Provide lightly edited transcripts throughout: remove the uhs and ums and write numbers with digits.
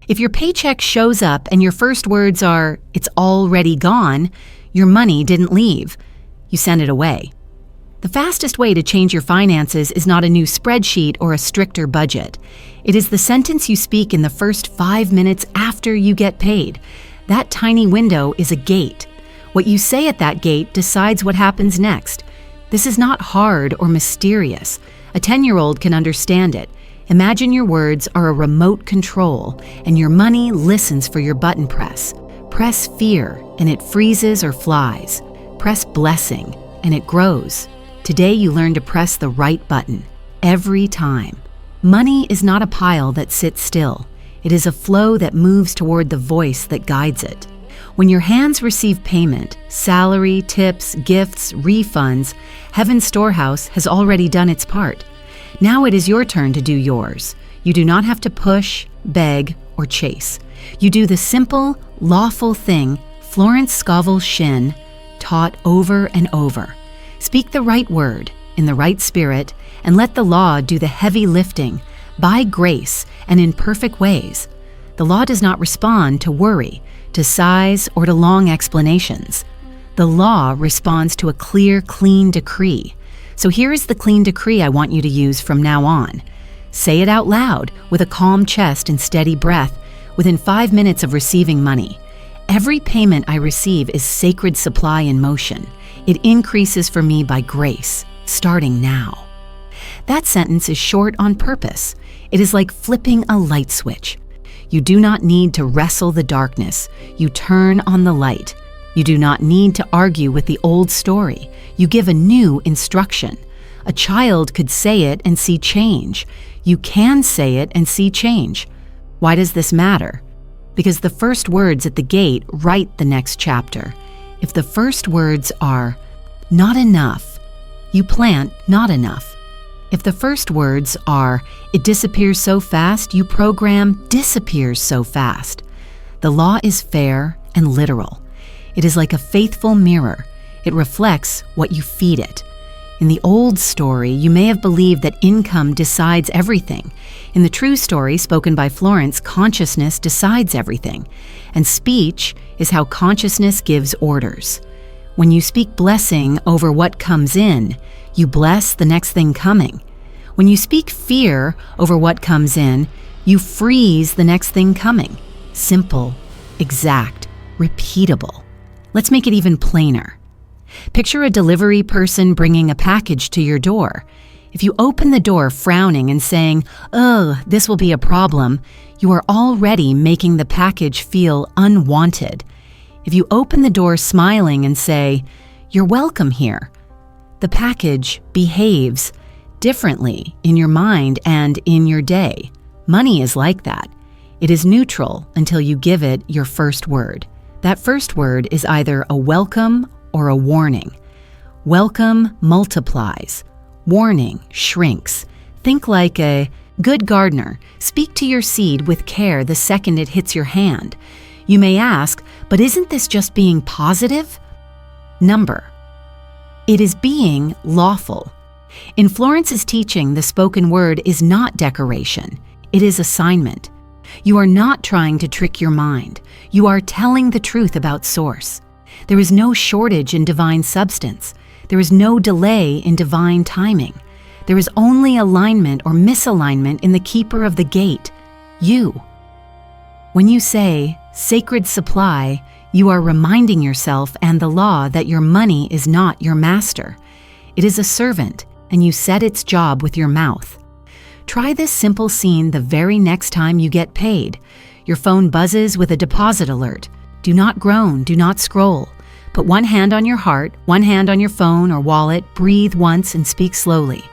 If your paycheck shows up and your first words are, "It's already gone," your money didn't leave. You sent it away. The fastest way to change your finances is not a new spreadsheet or a stricter budget. It is the sentence you speak in the first 5 minutes after you get paid. That tiny window is a gate. What you say at that gate decides what happens next. This is not hard or mysterious. A 10-year-old can understand it. Imagine your words are a remote control, and your money listens for your button press. Press fear, and it freezes or flies. Press blessing, and it grows. Today you learn to press the right button, every time. Money is not a pile that sits still. It is a flow that moves toward the voice that guides it. When your hands receive payment, salary, tips, gifts, refunds, Heaven's storehouse has already done its part. Now it is your turn to do yours. You do not have to push, beg, or chase. You do the simple, lawful thing Florence Scovel Shinn taught over and over. Speak the right word, in the right spirit, and let the law do the heavy lifting, by grace and in perfect ways. The law does not respond to worry, to sighs, or to long explanations. The law responds to a clear, clean decree. So here is the clean decree I want you to use from now on. Say it out loud, with a calm chest and steady breath, within 5 minutes of receiving money. Every payment I receive is sacred supply in motion. It increases for me by grace, starting now. That sentence is short on purpose. It is like flipping a light switch. You do not need to wrestle the darkness. You turn on the light. You do not need to argue with the old story. You give a new instruction. A child could say it and see change. You can say it and see change. Why does this matter? Because the first words at the gate write the next chapter. If the first words are, "not enough," you plant "not enough." If the first words are, "it disappears so fast," you program "disappears so fast." The law is fair and literal. It is like a faithful mirror. It reflects what you feed it. In the old story, you may have believed that income decides everything. In the true story spoken by Florence, consciousness decides everything. And speech is how consciousness gives orders. When you speak blessing over what comes in, you bless the next thing coming. When you speak fear over what comes in, you freeze the next thing coming. Simple, exact, repeatable. Let's make it even plainer. Picture a delivery person bringing a package to your door. If you open the door frowning and saying, "Ugh, this will be a problem," you are already making the package feel unwanted. If you open the door smiling and say, "You're welcome here," the package behaves differently in your mind and in your day. Money is like that. It is neutral until you give it your first word. That first word is either a welcome or a warning. Welcome multiplies. Warning shrinks. Think like a good gardener. Speak to your seed with care the second it hits your hand. You may ask, but isn't this just being positive? Number. It is being lawful. In Florence's teaching, the spoken word is not decoration. It is assignment. You are not trying to trick your mind. You are telling the truth about source. There is no shortage in divine substance. There is no delay in divine timing. There is only alignment or misalignment in the keeper of the gate, you. When you say, "sacred supply," you are reminding yourself and the law that your money is not your master. It is a servant, and you set its job with your mouth. Try this simple scene the very next time you get paid. Your phone buzzes with a deposit alert. Do not groan, do not scroll. Put one hand on your heart, one hand on your phone or wallet, breathe once and speak slowly.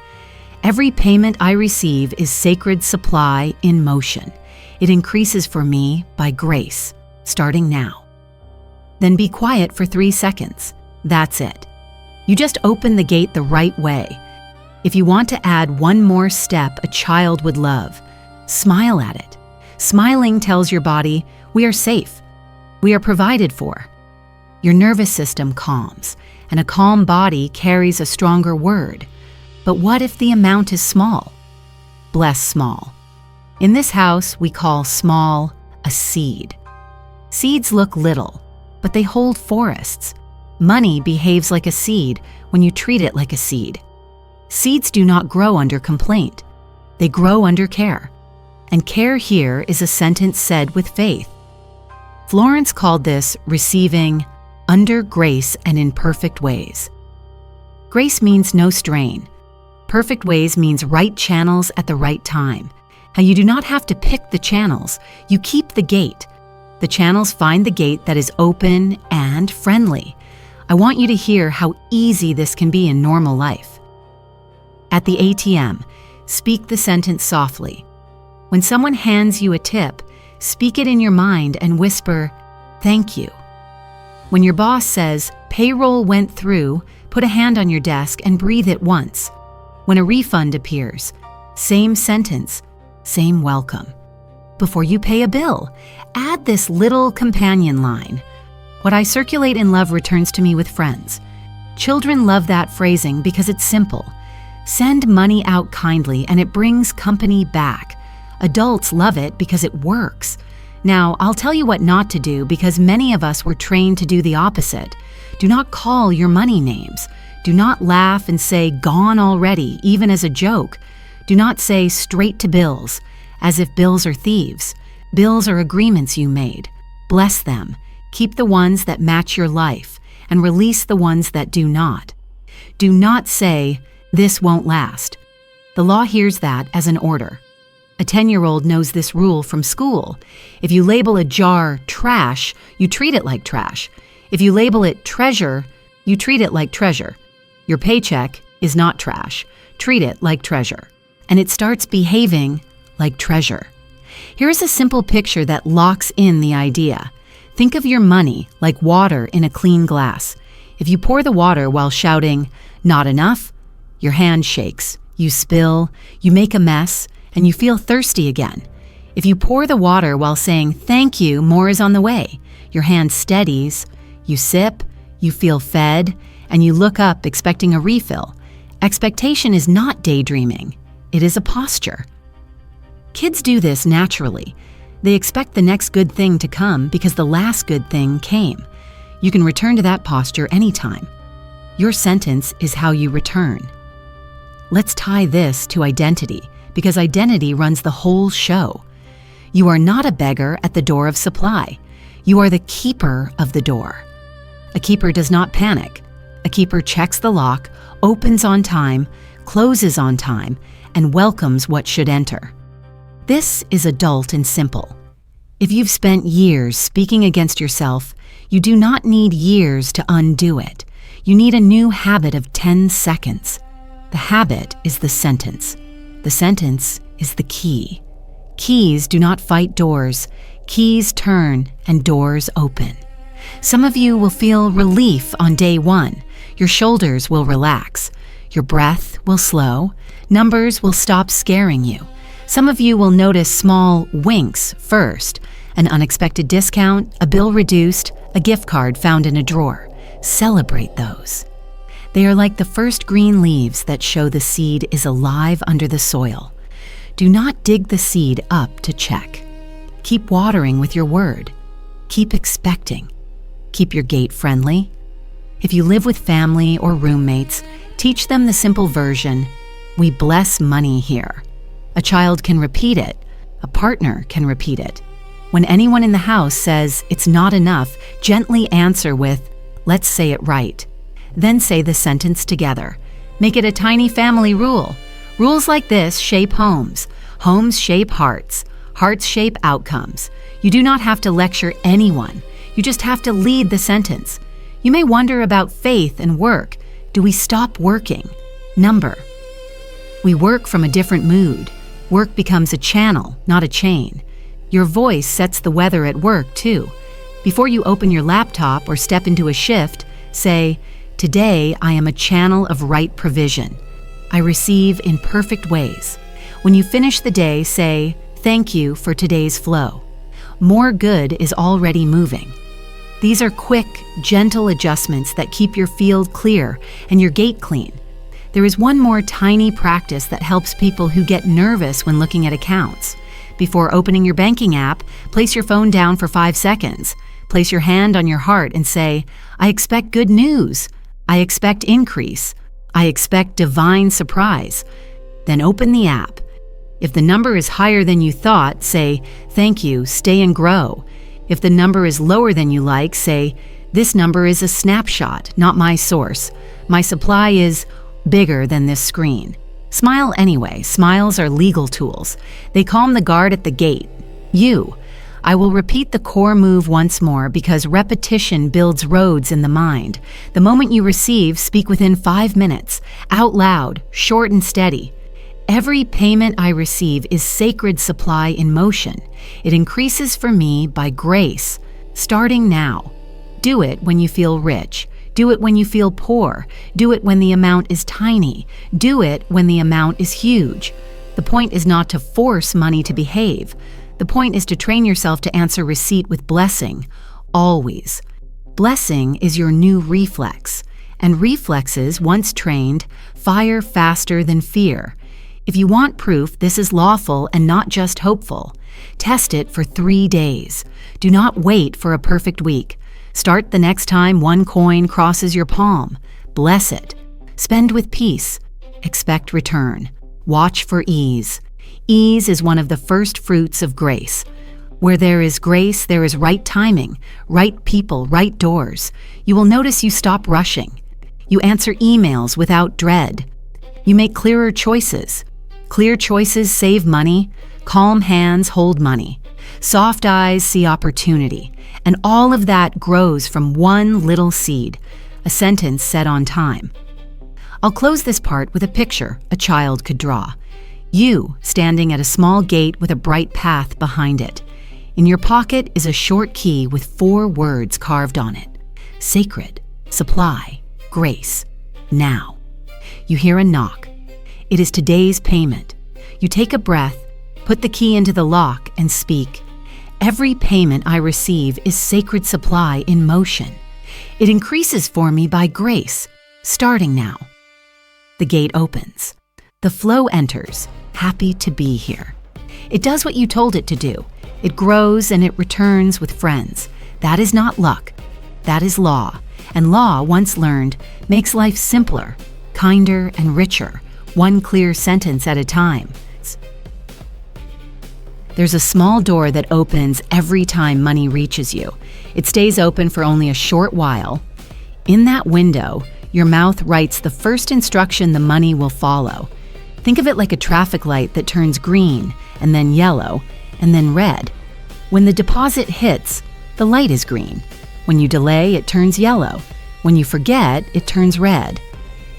Every payment I receive is sacred supply in motion. It increases for me by grace, starting now. Then be quiet for 3 seconds. That's it. You just open the gate the right way. If you want to add one more step a child would love, smile at it. Smiling tells your body, we are safe. We are provided for. Your nervous system calms, and a calm body carries a stronger word. But what if the amount is small? Bless small. In this house, we call small a seed. Seeds look little, but they hold forests. Money behaves like a seed when you treat it like a seed. Seeds do not grow under complaint. They grow under care. And care here is a sentence said with faith. Florence called this receiving under grace and in perfect ways. Grace means no strain. Perfect ways means right channels at the right time. How you do not have to pick the channels, you keep the gate. The channels find the gate that is open and friendly. I want you to hear how easy this can be in normal life. At the ATM, speak the sentence softly. When someone hands you a tip, speak it in your mind and whisper, "Thank you." When your boss says, "Payroll went through," put a hand on your desk and breathe it once. When a refund appears, same sentence, same welcome. Before you pay a bill, add this little companion line. What I circulate in love returns to me with friends. Children love that phrasing because it's simple. Send money out kindly and it brings company back. Adults love it because it works. Now, I'll tell you what not to do because many of us were trained to do the opposite. Do not call your money names. Do not laugh and say "gone already," even as a joke. Do not say "straight to bills," as if bills are thieves. Bills are agreements you made. Bless them. Keep the ones that match your life and release the ones that do not. Do not say, "This won't last." The law hears that as an order. A 10-year-old knows this rule from school. If you label a jar trash, you treat it like trash. If you label it treasure, you treat it like treasure. Your paycheck is not trash. Treat it like treasure. And it starts behaving like treasure. Here's a simple picture that locks in the idea. Think of your money like water in a clean glass. If you pour the water while shouting, "Not enough," your hand shakes, you spill, you make a mess, and you feel thirsty again. If you pour the water while saying, "Thank you, more is on the way," your hand steadies, you sip, you feel fed, and you look up expecting a refill. Expectation is not daydreaming. It is a posture. Kids do this naturally. They expect the next good thing to come because the last good thing came. You can return to that posture anytime. Your sentence is how you return. Let's tie this to identity, because identity runs the whole show. You are not a beggar at the door of supply. You are the keeper of the door. A keeper does not panic. A keeper checks the lock, opens on time, closes on time, and welcomes what should enter. This is adult and simple. If you've spent years speaking against yourself, you do not need years to undo it. You need a new habit of 10 seconds. The habit is the sentence. The sentence is the key. Keys do not fight doors. Keys turn and doors open. Some of you will feel relief on day one. Your shoulders will relax. Your breath will slow. Numbers will stop scaring you. Some of you will notice small winks first, an unexpected discount, a bill reduced, a gift card found in a drawer. Celebrate those. They are like the first green leaves that show the seed is alive under the soil. Do not dig the seed up to check. Keep watering with your word. Keep expecting. Keep your gate friendly. If you live with family or roommates, teach them the simple version, "We bless money here." A child can repeat it. A partner can repeat it. When anyone in the house says it's not enough, gently answer with, "Let's say it right." Then say the sentence together. Make it a tiny family rule. Rules like this shape homes. Homes shape hearts. Hearts shape outcomes. You do not have to lecture anyone. You just have to lead the sentence. You may wonder about faith and work. Do we stop working? Number. We work from a different mood. Work becomes a channel, not a chain. Your voice sets the weather at work, too. Before you open your laptop or step into a shift, say, "Today I am a channel of right provision. I receive in perfect ways." When you finish the day, say, "Thank you for today's flow." More good is already moving. These are quick, gentle adjustments that keep your field clear and your gate clean. There is one more tiny practice that helps people who get nervous when looking at accounts. Before opening your banking app, place your phone down for 5 seconds. Place your hand on your heart and say, I expect good news. I expect increase. I expect divine surprise. Then open the app. If the number is higher than you thought, say, thank you, stay and grow. If the number is lower than you like, say, this number is a snapshot, not my source. My supply is bigger than this screen. Smile anyway. Smiles are legal tools. They calm the guard at the gate. I will repeat the core move once more because repetition builds roads in the mind. The moment you receive, speak within 5 minutes, out loud, short and steady. Every payment I receive is sacred supply in motion. It increases for me by grace, starting now. Do it when you feel rich. Do it when you feel poor. Do it when the amount is tiny. Do it when the amount is huge. The point is not to force money to behave. The point is to train yourself to answer receipt with blessing, always. Blessing is your new reflex, and reflexes, once trained, fire faster than fear. If you want proof this is lawful and not just hopeful, test it for 3 days. Do not wait for a perfect week. Start the next time one coin crosses your palm. Bless it. Spend with peace. Expect return. Watch for ease. Ease is one of the first fruits of grace. Where there is grace, there is right timing, right people, right doors. You will notice you stop rushing. You answer emails without dread. You make clearer choices. Clear choices save money. Calm hands hold money. Soft eyes see opportunity. And all of that grows from one little seed, a sentence said on time. I'll close this part with a picture a child could draw. You standing at a small gate with a bright path behind it. In your pocket is a short key with 4 words carved on it. Sacred, supply, grace, now. You hear a knock. It is today's payment. You take a breath, put the key into the lock, and speak. Every payment I receive is sacred supply in motion. It increases for me by grace, starting now. The gate opens. The flow enters, happy to be here. It does what you told it to do. It grows and it returns with friends. That is not luck. That is law. And law, once learned, makes life simpler, kinder, and richer, one clear sentence at a time. There's a small door that opens every time money reaches you. It stays open for only a short while. In that window, your mouth writes the first instruction the money will follow. Think of it like a traffic light that turns green, and then yellow, and then red. When the deposit hits, the light is green. When you delay, it turns yellow. When you forget, it turns red.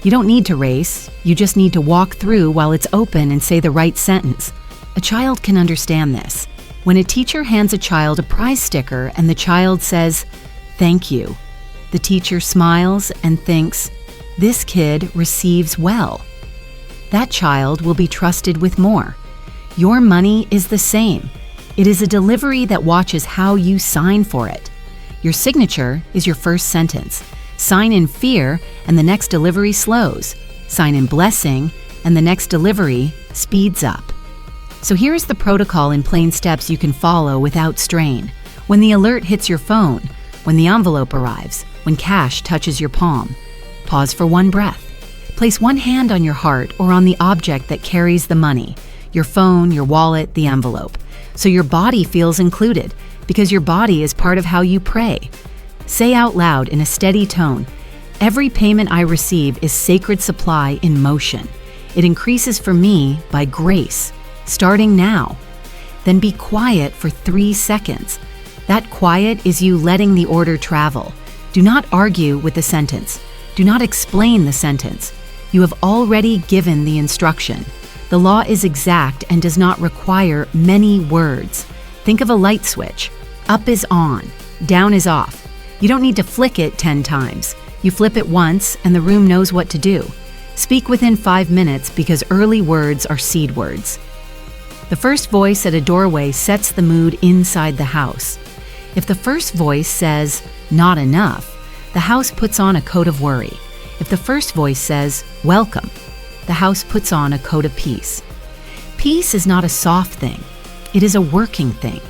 You don't need to race, you just need to walk through while it's open and say the right sentence. A child can understand this. When a teacher hands a child a prize sticker and the child says, "Thank you," the teacher smiles and thinks, "This kid receives well." That child will be trusted with more. Your money is the same. It is a delivery that watches how you sign for it. Your signature is your first sentence. Sign in fear, and the next delivery slows. Sign in blessing, and the next delivery speeds up. So here is the protocol in plain steps you can follow without strain. When the alert hits your phone, when the envelope arrives, when cash touches your palm, pause for one breath. Place one hand on your heart or on the object that carries the money, your phone, your wallet, the envelope, so your body feels included, because your body is part of how you pray. Say out loud in a steady tone, "Every payment I receive is sacred supply in motion. It increases for me by grace, starting now." Then be quiet for 3 seconds. That quiet is you letting the order travel. Do not argue with the sentence. Do not explain the sentence. You have already given the instruction. The law is exact and does not require many words. Think of a light switch. Up is on, down is off. You don't need to flick it 10 times. You flip it once and the room knows what to do. Speak within 5 minutes because early words are seed words. The first voice at a doorway sets the mood inside the house. If the first voice says, "Not enough," the house puts on a coat of worry. If the first voice says, "Welcome," the house puts on a coat of peace. Peace is not a soft thing. it is a working thing.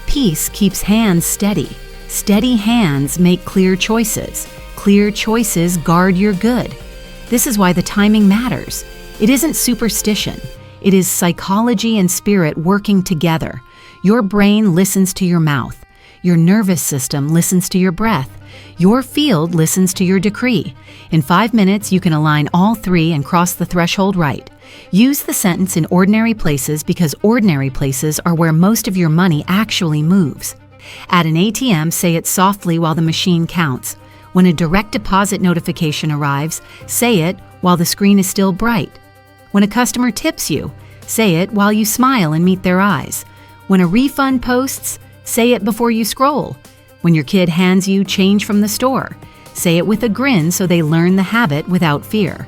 Peace keeps hands steady. Steady hands make clear choices. Clear choices guard your good. This is why the timing matters. It isn't superstition. It is psychology and spirit working together. Your brain listens to your mouth. Your nervous system listens to your breath. Your field listens to your decree. In 5 minutes, you can align all three and cross the threshold right. Use the sentence in ordinary places because ordinary places are where most of your money actually moves. At an ATM, say it softly while the machine counts. When a direct deposit notification arrives, say it while the screen is still bright. When a customer tips you, say it while you smile and meet their eyes. When a refund posts, say it before you scroll. When your kid hands you change from the store, say it with a grin so they learn the habit without fear.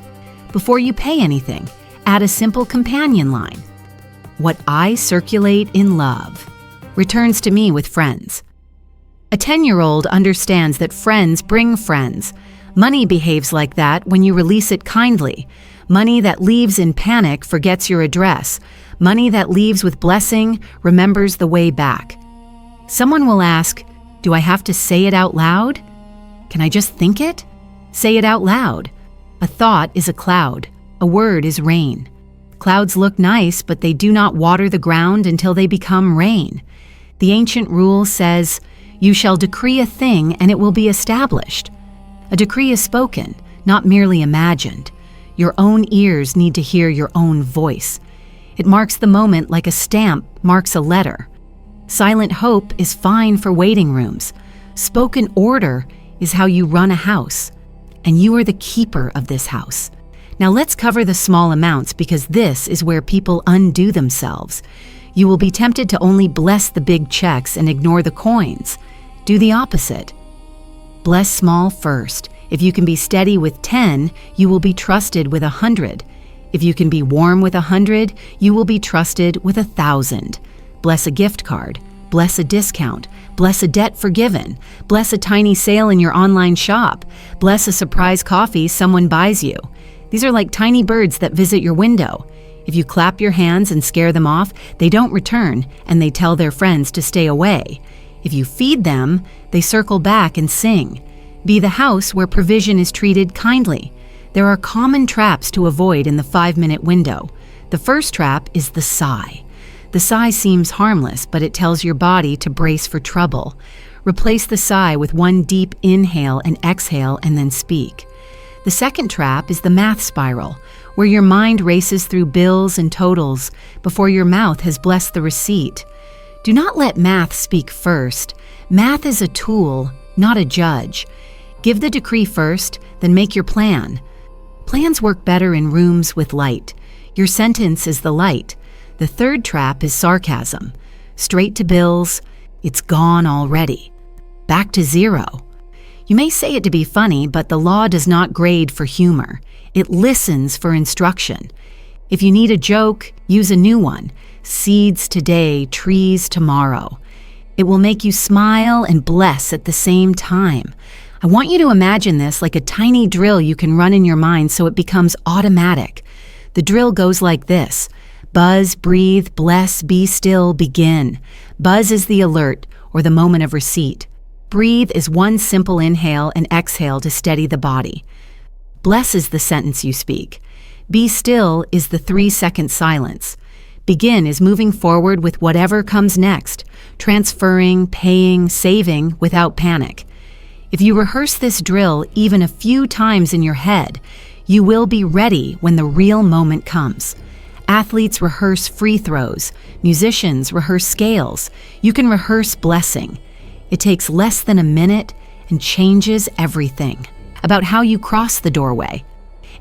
Before you pay anything, add a simple companion line. What I circulate in love returns to me with friends. A 10-year-old understands that friends bring friends. Money behaves like that when you release it kindly. Money that leaves in panic forgets your address. Money that leaves with blessing remembers the way back. Someone will ask, do I have to say it out loud? Can I just think it? Say it out loud. A thought is a cloud. A word is rain. Clouds look nice, but they do not water the ground until they become rain. The ancient rule says, you shall decree a thing and it will be established. A decree is spoken, not merely imagined. Your own ears need to hear your own voice. It marks the moment like a stamp marks a letter. Silent hope is fine for waiting rooms. Spoken order is how you run a house. And you are the keeper of this house. Now let's cover the small amounts because this is where people undo themselves. You will be tempted to only bless the big checks and ignore the coins. Do the opposite. Bless small first. If you can be steady with 10, you will be trusted with 100. If you can be warm with 100, you will be trusted with 1,000. Bless a gift card. Bless a discount. Bless a debt forgiven. Bless a tiny sale in your online shop. Bless a surprise coffee someone buys you. These are like tiny birds that visit your window. If you clap your hands and scare them off, they don't return and they tell their friends to stay away. If you feed them, they circle back and sing. Be the house where provision is treated kindly. There are common traps to avoid in the 5-minute window. The first trap is the sigh. The sigh seems harmless, but it tells your body to brace for trouble. Replace the sigh with one deep inhale and exhale and then speak. The second trap is the math spiral, where your mind races through bills and totals before your mouth has blessed the receipt. Do not let math speak first. Math is a tool, not a judge. Give the decree first, then make your plan. Plans work better in rooms with light. Your sentence is the light. The third trap is sarcasm. Straight to bills, it's gone already. Back to zero. You may say it to be funny, but the law does not grade for humor. It listens for instruction. If you need a joke, use a new one. Seeds today, trees tomorrow. It will make you smile and bless at the same time. I want you to imagine this like a tiny drill you can run in your mind so it becomes automatic. The drill goes like this. Buzz, breathe, bless, be still, begin. Buzz is the alert or the moment of receipt. Breathe is one simple inhale and exhale to steady the body. Bless is the sentence you speak. Be still is the 3-second silence. Begin is moving forward with whatever comes next, transferring, paying, saving without panic. If you rehearse this drill even a few times in your head, you will be ready when the real moment comes. Athletes rehearse free throws. Musicians rehearse scales. You can rehearse blessing. It takes less than a minute and changes everything about how you cross the doorway.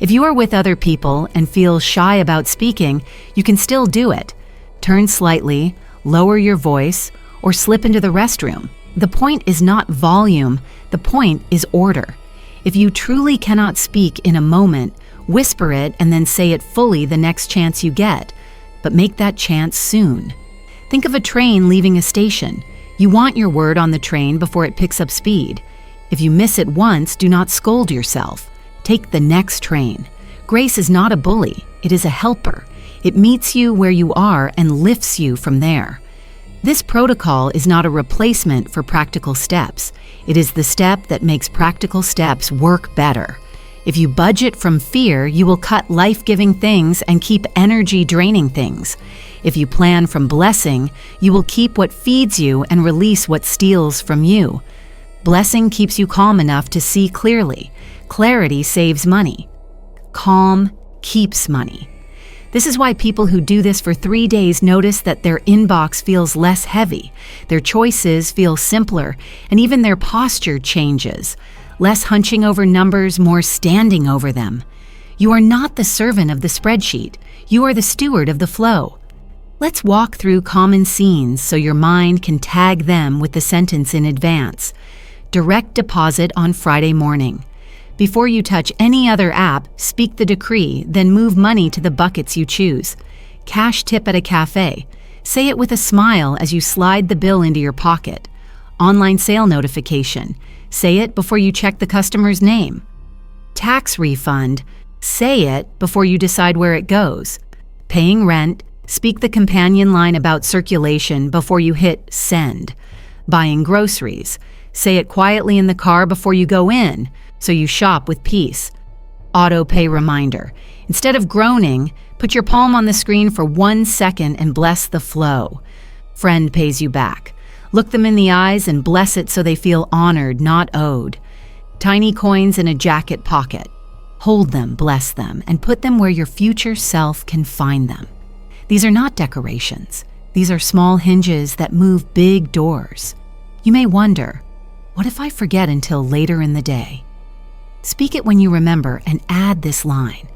If you are with other people and feel shy about speaking, you can still do it. Turn slightly, lower your voice, or slip into the restroom. The point is not volume, the point is order. If you truly cannot speak in a moment, whisper it and then say it fully the next chance you get, but make that chance soon. Think of a train leaving a station. You want your word on the train before it picks up speed. If you miss it once, do not scold yourself. Take the next train. Grace is not a bully, it is a helper. It meets you where you are and lifts you from there. This protocol is not a replacement for practical steps. It is the step that makes practical steps work better. If you budget from fear, you will cut life-giving things and keep energy-draining things. If you plan from blessing, you will keep what feeds you and release what steals from you. Blessing keeps you calm enough to see clearly. Clarity saves money. Calm keeps money. This is why people who do this for 3 days notice that their inbox feels less heavy, their choices feel simpler, and even their posture changes. Less hunching over numbers, more standing over them. You are not the servant of the spreadsheet. You are the steward of the flow. Let's walk through common scenes so your mind can tag them with the sentence in advance. Direct deposit on Friday morning. Before you touch any other app, speak the decree, then move money to the buckets you choose. Cash tip at a cafe. Say it with a smile as you slide the bill into your pocket. Online sale notification. Say it before you check the customer's name. Tax refund. Say it before you decide where it goes. Paying rent. Speak the companion line about circulation before you hit send. Buying groceries. Say it quietly in the car before you go in, so you shop with peace. Auto pay reminder. Instead of groaning, put your palm on the screen for 1 second and bless the flow. Friend pays you back. Look them in the eyes and bless it so they feel honored, not owed. Tiny coins in a jacket pocket. Hold them, bless them, and put them where your future self can find them. These are not decorations. These are small hinges that move big doors. You may wonder, what if I forget until later in the day? Speak it when you remember and add this line.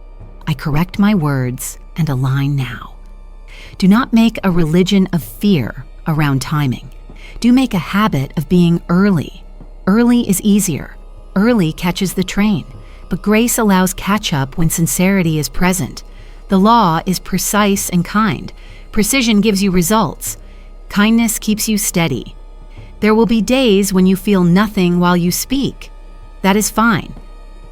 I correct my words and align now. Do not make a religion of fear around timing. Do make a habit of being early. Early is easier. Early catches the train. But grace allows catch-up when sincerity is present. The law is precise and kind. Precision gives you results. Kindness keeps you steady. There will be days when you feel nothing while you speak. That is fine.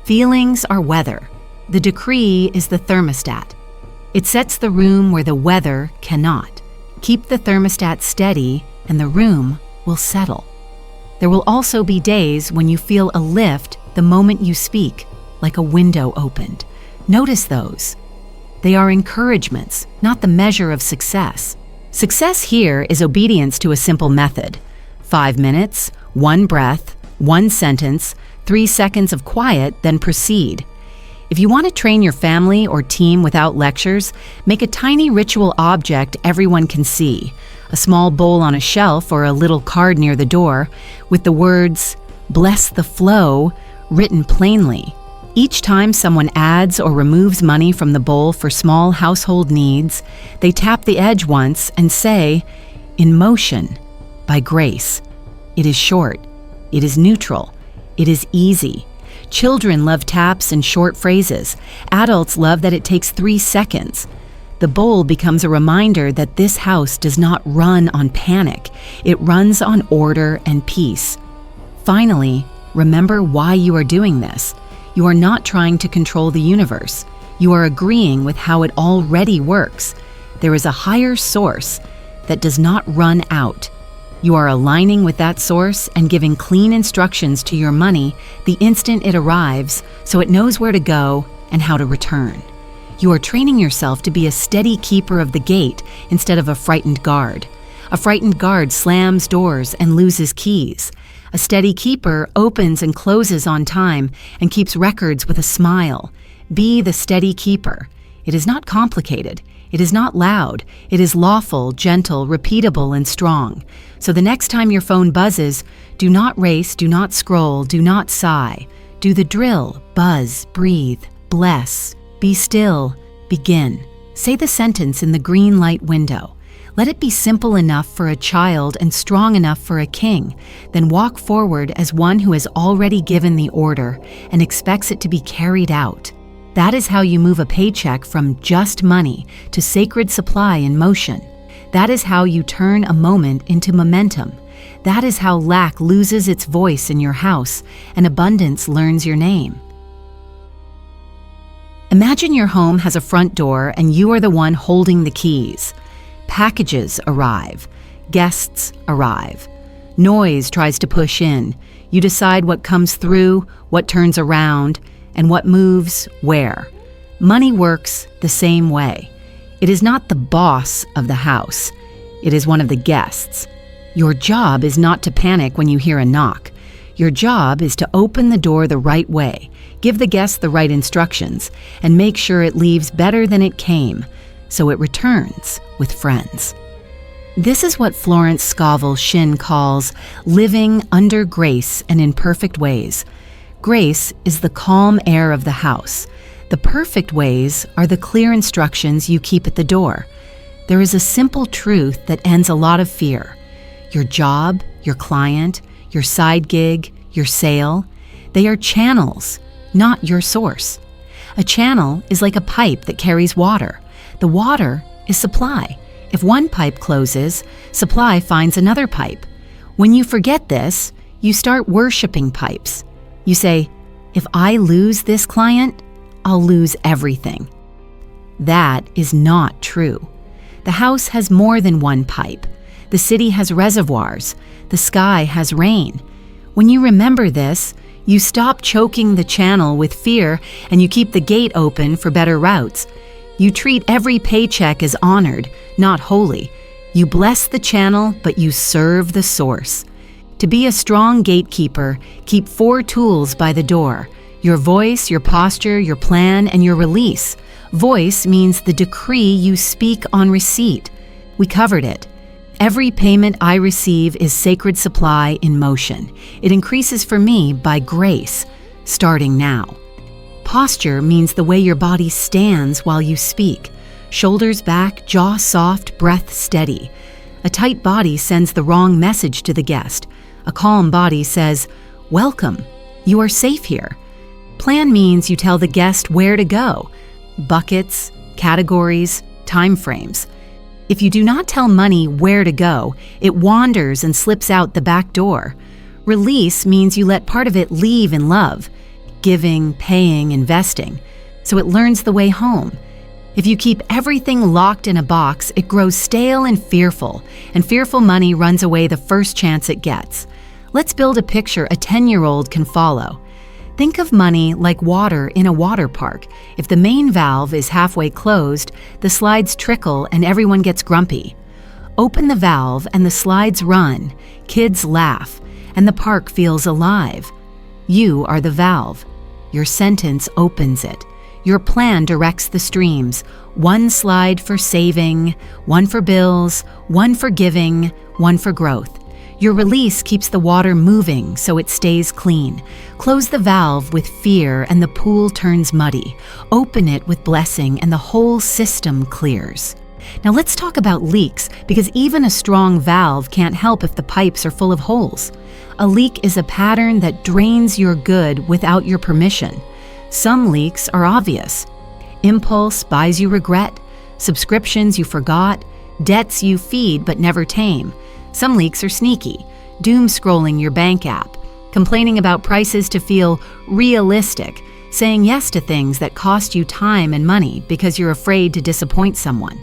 Feelings are weather. The decree is the thermostat. It sets the room where the weather cannot. Keep the thermostat steady and the room will settle. There will also be days when you feel a lift the moment you speak, like a window opened. Notice those. They are encouragements, not the measure of success. Success here is obedience to a simple method. 5 minutes, 1 breath, 1 sentence, 3 seconds of quiet, then proceed. If you want to train your family or team without lectures, make a tiny ritual object everyone can see. A small bowl on a shelf or a little card near the door with the words, "Bless the flow," written plainly. Each time someone adds or removes money from the bowl for small household needs, they tap the edge once and say, "In motion, by grace." It is short. It is neutral. It is easy. Children love taps and short phrases. Adults love that it takes 3 seconds. The bowl becomes a reminder that this house does not run on panic. It runs on order and peace. Finally, remember why you are doing this. You are not trying to control the universe. You are agreeing with how it already works. There is a higher source that does not run out. You are aligning with that source and giving clean instructions to your money the instant it arrives so it knows where to go and how to return. You are training yourself to be a steady keeper of the gate instead of a frightened guard. A frightened guard slams doors and loses keys. A steady keeper opens and closes on time and keeps records with a smile. Be the steady keeper. It is not complicated. It is not loud. It is lawful, gentle, repeatable, and strong. So the next time your phone buzzes, do not race, do not scroll, do not sigh. Do the drill, buzz, breathe, bless, be still, begin. Say the sentence in the green light window. Let it be simple enough for a child and strong enough for a king. Then walk forward as one who has already given the order and expects it to be carried out. That is how you move a paycheck from just money to sacred supply in motion. That is how you turn a moment into momentum. That is how lack loses its voice in your house and abundance learns your name. Imagine your home has a front door and you are the one holding the keys. Packages arrive. Guests arrive. Noise tries to push in. You decide what comes through, what turns around, and what moves where. Money works the same way. It is not the boss of the house. It is one of the guests. Your job is not to panic when you hear a knock. Your job is to open the door the right way, give the guest the right instructions, and make sure it leaves better than it came, so it returns with friends. This is what Florence Scovel Shinn calls living under grace and in perfect ways. Grace is the calm air of the house. The perfect ways are the clear instructions you keep at the door. There is a simple truth that ends a lot of fear. Your job, your client, your side gig, your sale, they are channels, not your source. A channel is like a pipe that carries water. The water is supply. If one pipe closes, supply finds another pipe. When you forget this, you start worshiping pipes. You say, if I lose this client, I'll lose everything. That is not true. The house has more than one pipe. The city has reservoirs. The sky has rain. When you remember this, you stop choking the channel with fear and you keep the gate open for better routes. You treat every paycheck as honored, not holy. You bless the channel, but you serve the source. To be a strong gatekeeper, keep 4 tools by the door: your voice, your posture, your plan, and your release. Voice means the decree you speak on receipt. We covered it. Every payment I receive is sacred supply in motion. It increases for me by grace, starting now. Posture means the way your body stands while you speak. Shoulders back, jaw soft, breath steady. A tight body sends the wrong message to the guest. A calm body says, welcome, you are safe here. Plan means you tell the guest where to go. Buckets, categories, time frames. If you do not tell money where to go, it wanders and slips out the back door. Release means you let part of it leave in love. Giving, paying, investing, so it learns the way home. If you keep everything locked in a box, it grows stale and fearful money runs away the first chance it gets. Let's build a picture a 10-year-old can follow. Think of money like water in a water park. If the main valve is halfway closed, the slides trickle and everyone gets grumpy. Open the valve and the slides run, kids laugh, and the park feels alive. You are the valve. Your sentence opens it. Your plan directs the streams. 1 slide for saving, 1 for bills, 1 for giving, 1 for growth. Your release keeps the water moving so it stays clean. Close the valve with fear and the pool turns muddy. Open it with blessing and the whole system clears. Now let's talk about leaks, because even a strong valve can't help if the pipes are full of holes. A leak is a pattern that drains your good without your permission. Some leaks are obvious. Impulse buys you regret, subscriptions you forgot, debts you feed but never tame. Some leaks are sneaky, doom scrolling your bank app, complaining about prices to feel realistic, saying yes to things that cost you time and money because you're afraid to disappoint someone.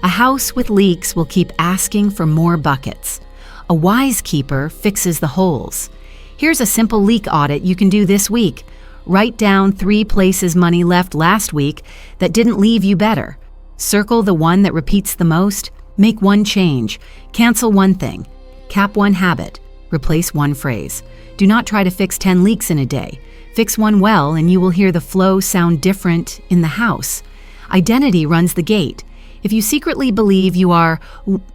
A house with leaks will keep asking for more buckets. A wise keeper fixes the holes. Here's a simple leak audit you can do this week. Write down 3 places money left last week that didn't leave you better. Circle the one that repeats the most. Make 1 change. Cancel 1 thing. Cap 1 habit. Replace 1 phrase. Do not try to fix 10 leaks in a day. Fix 1 well and you will hear the flow sound different in the house. Identity runs the gate. If you secretly believe you are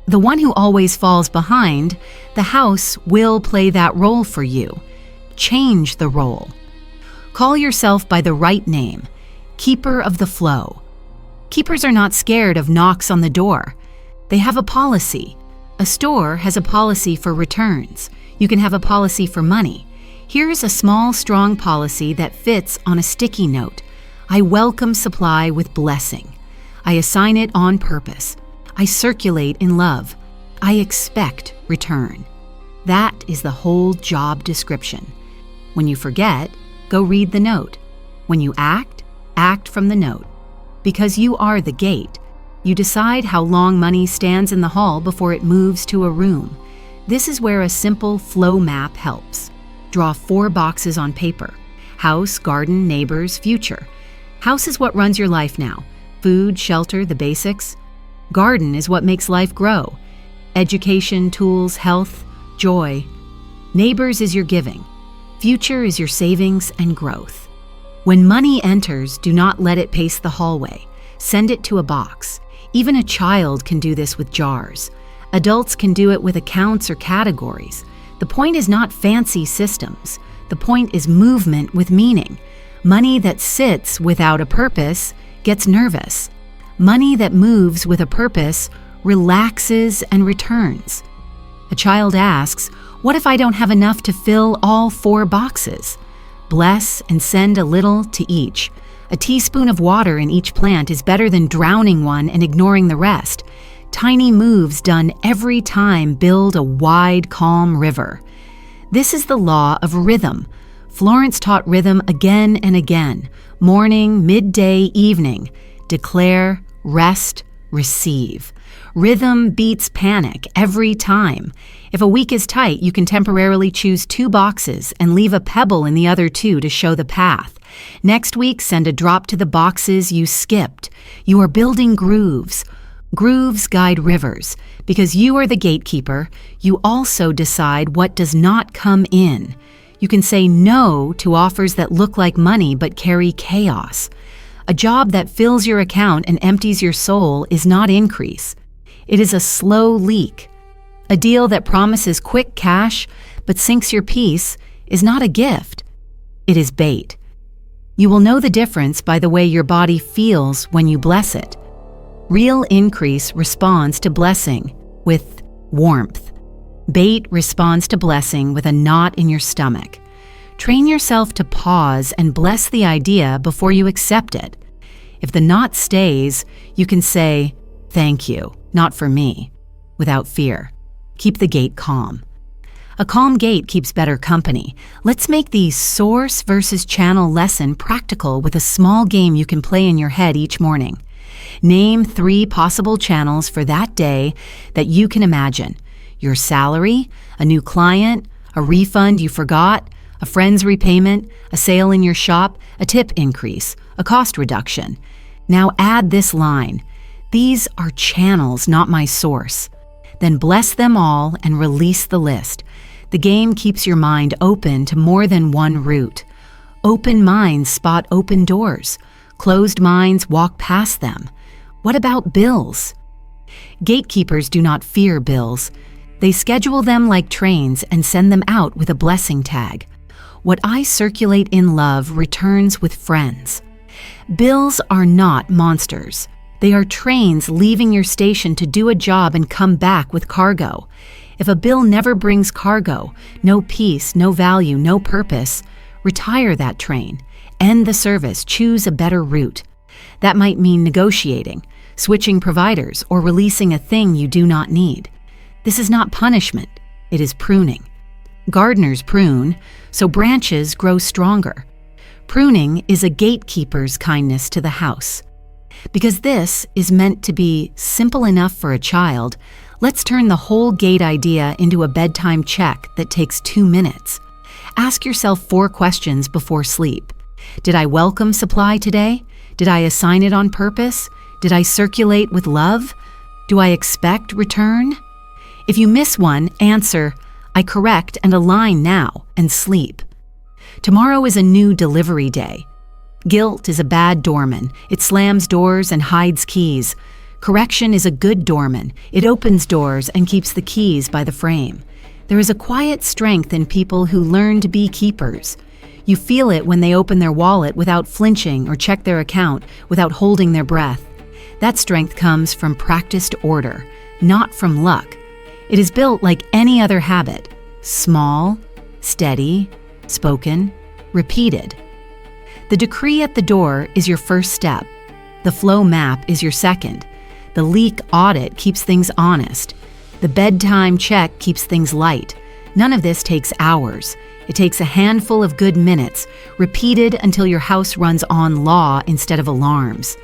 the one who always falls behind, the house will play that role for you. Change the role. Call yourself by the right name, keeper of the flow. Keepers are not scared of knocks on the door. They have a policy. A store has a policy for returns. You can have a policy for money. Here's a small, strong policy that fits on a sticky note. I welcome supply with blessing. I assign it on purpose. I circulate in love. I expect return. That is the whole job description. When you forget, go read the note. When you act, act from the note. Because you are the gate. You decide how long money stands in the hall before it moves to a room. This is where a simple flow map helps. Draw 4 boxes on paper: house, garden, neighbors, future. House is what runs your life now: food, shelter, the basics. Garden is what makes life grow: education, tools, health, joy. Neighbors is your giving. Future is your savings and growth. When money enters, do not let it pace the hallway. Send it to a box. Even a child can do this with jars. Adults can do it with accounts or categories. The point is not fancy systems. The point is movement with meaning. Money that sits without a purpose gets nervous. Money that moves with a purpose relaxes and returns. A child asks, "What if I don't have enough to fill all 4 boxes?" Bless and send a little to each. A teaspoon of water in each plant is better than drowning one and ignoring the rest. Tiny moves done every time build a wide, calm river. This is the law of rhythm. Florence taught rhythm again and again: morning, midday, evening. Declare, rest, receive. Rhythm beats panic every time. If a week is tight, you can temporarily choose 2 boxes and leave a pebble in the other 2 to show the path. Next week, send a drop to the boxes you skipped. You are building grooves. Grooves guide rivers. Because you are the gatekeeper, you also decide what does not come in. You can say no to offers that look like money but carry chaos. A job that fills your account and empties your soul is not increase. It is a slow leak. A deal that promises quick cash but sinks your peace is not a gift. It is bait. You will know the difference by the way your body feels when you bless it. Real increase responds to blessing with warmth. Bait responds to blessing with a knot in your stomach. Train yourself to pause and bless the idea before you accept it. If the knot stays, you can say, "Thank you, not for me," without fear. Keep the gate calm. A calm gate keeps better company. Let's make the source versus channel lesson practical with a small game you can play in your head each morning. Name 3 possible channels for that day that you can imagine: your salary, a new client, a refund you forgot, a friend's repayment, a sale in your shop, a tip increase, a cost reduction. Now add this line: "These are channels, not my source." Then bless them all and release the list. The game keeps your mind open to more than one route. Open minds spot open doors. Closed minds walk past them. What about bills? Gatekeepers do not fear bills. They schedule them like trains and send them out with a blessing tag. What I circulate in love returns with friends. Bills are not monsters. They are trains leaving your station to do a job and come back with cargo. If a bill never brings cargo, no peace, no value, no purpose, retire that train. End the service. Choose a better route. That might mean negotiating, switching providers, or releasing a thing you do not need. This is not punishment. It is pruning. Gardeners prune, so branches grow stronger. Pruning is a gatekeeper's kindness to the house. Because this is meant to be simple enough for a child, let's turn the whole gate idea into a bedtime check that takes 2 minutes. Ask yourself 4 questions before sleep. Did I welcome supply today? Did I assign it on purpose? Did I circulate with love? Do I expect return? If you miss one, answer, "I correct and align now," and sleep. Tomorrow is a new delivery day. Guilt is a bad doorman. It slams doors and hides keys. Correction is a good doorman. It opens doors and keeps the keys by the frame. There is a quiet strength in people who learn to be keepers. You feel it when they open their wallet without flinching or check their account without holding their breath. That strength comes from practiced order, not from luck. It is built like any other habit: small, steady, spoken, repeated. The decree at the door is your first step. The flow map is your second. The leak audit keeps things honest. The bedtime check keeps things light. None of this takes hours. It takes a handful of good minutes, repeated until your house runs on law instead of alarms.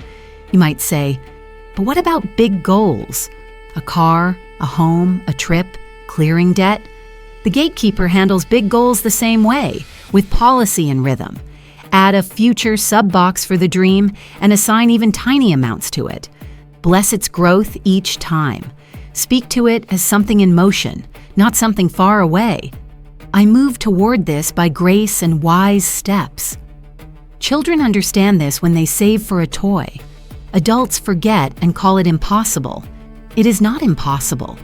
You might say, But what about big goals? A car, a home, a trip, clearing debt? The gatekeeper handles big goals the same way, with policy and rhythm. Add a future sub-box for the dream and assign even tiny amounts to it. Bless its growth each time. Speak to it as something in motion, not something far away. I move toward this by grace and wise steps. Children understand this when they save for a toy. Adults forget and call it impossible. It is not impossible.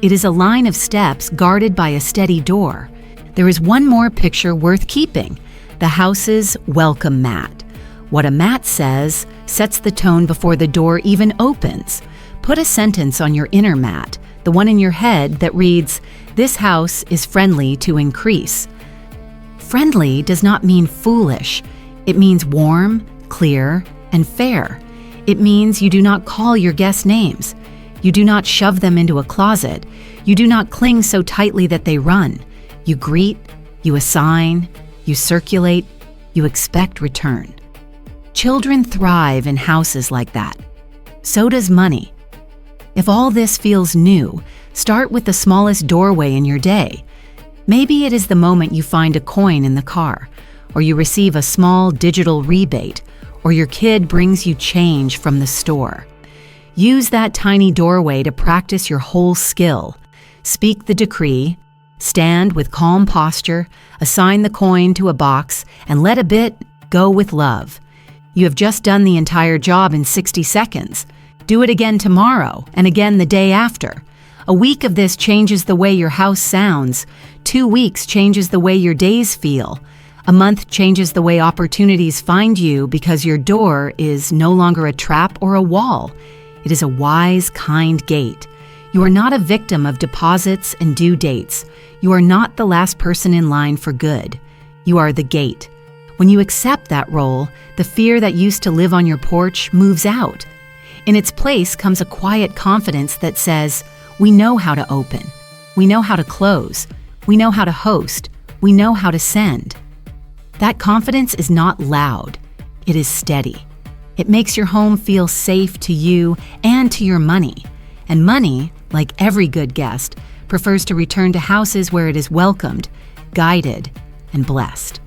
It is a line of steps guarded by a steady door. There is one more picture worth keeping: the house's welcome mat. What a mat says sets the tone before the door even opens. Put a sentence on your inner mat, the one in your head that reads, "This house is friendly to increase." Friendly does not mean foolish. It means warm, clear, and fair. It means you do not call your guests names. You do not shove them into a closet. You do not cling so tightly that they run. You greet, you assign, you circulate, you expect return. Children thrive in houses like that. So does money. If all this feels new, start with the smallest doorway in your day. Maybe it is the moment you find a coin in the car, or you receive a small digital rebate, or your kid brings you change from the store. Use that tiny doorway to practice your whole skill. Speak the decree, stand with calm posture, assign the coin to a box, and let a bit go with love. You have just done the entire job in 60 seconds. Do it again tomorrow, and again the day after. A week of this changes the way your house sounds. 2 weeks changes the way your days feel. A month changes the way opportunities find you because your door is no longer a trap or a wall. It is a wise, kind gate. You are not a victim of deposits and due dates. You are not the last person in line for good. You are the gate. When you accept that role, the fear that used to live on your porch moves out. In its place comes a quiet confidence that says, we know how to open. We know how to close. We know how to host. We know how to send. That confidence is not loud. It is steady. It makes your home feel safe to you and to your money. And money, like every good guest, prefers to return to houses where it is welcomed, guided, and blessed.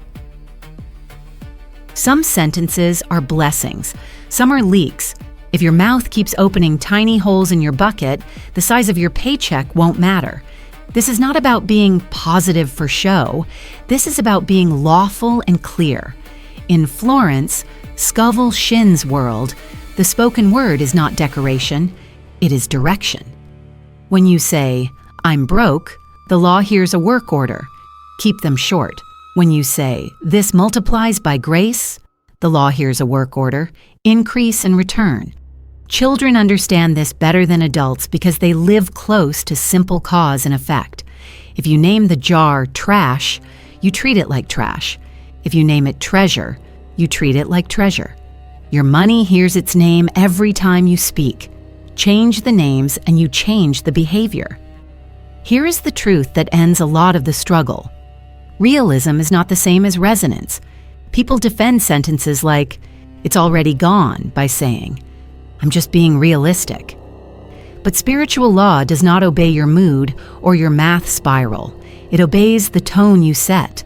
Some sentences are blessings. Some are leaks. If your mouth keeps opening tiny holes in your bucket, the size of your paycheck won't matter. This is not about being positive for show. This is about being lawful and clear. In Florence Scovel Shinn's world, the spoken word is not decoration, it is direction. When you say, "I'm broke," the law hears a work order. Keep them short. When you say, "This multiplies by grace," the law hears a work order. Increase and return. Children understand this better than adults because they live close to simple cause and effect. If you name the jar trash, you treat it like trash. If you name it treasure, you treat it like treasure. Your money hears its name every time you speak. Change the names and you change the behavior. Here is the truth that ends a lot of the struggle. Realism is not the same as resonance. People defend sentences like, "It's already gone," by saying, "I'm just being realistic." But spiritual law does not obey your mood or your math spiral. It obeys the tone you set.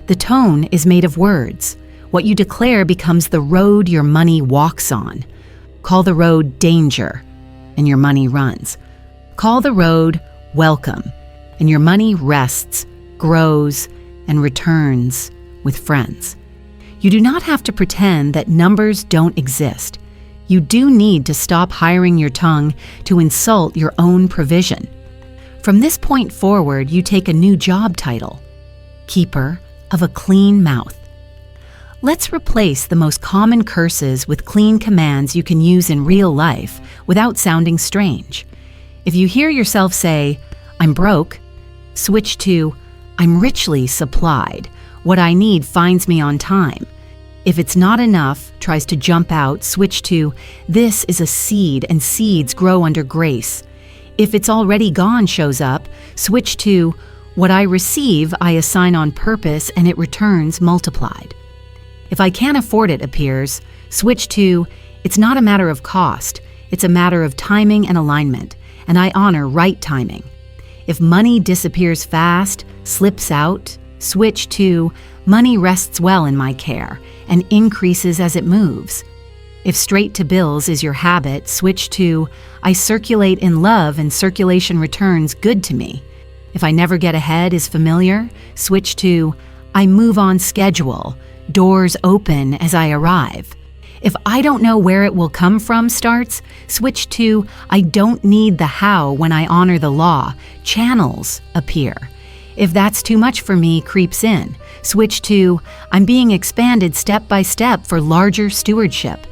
The tone is made of words. What you declare becomes the road your money walks on. Call the road danger, and your money runs. Call the road welcome, and your money rests, grows, and returns with friends. You do not have to pretend that numbers don't exist. You do need to stop hiring your tongue to insult your own provision. From this point forward, you take a new job title: Keeper of a Clean Mouth. Let's replace the most common curses with clean commands you can use in real life without sounding strange. If you hear yourself say, "I'm broke," switch to, "I'm richly supplied. What I need finds me on time." If it's not enough, tries to jump out, switch to, "This is a seed and seeds grow under grace." If "it's already gone" shows up, switch to, "What I receive, I assign on purpose and it returns multiplied." If "I can't afford it" appears, switch to, "It's not a matter of cost. It's a matter of timing and alignment, and I honor right timing. If money disappears fast, slips out, switch to money rests well in my care and increases as it moves. If straight to bills is your habit, switch to I circulate in love and circulation returns good to me. If I never get ahead is familiar, switch to I move on schedule, doors open as I arrive. If I don't know where it will come from starts, switch to I don't need the how when I honor the law, channels appear. If that's too much for me creeps in, switch to I'm being expanded step by step for larger stewardship.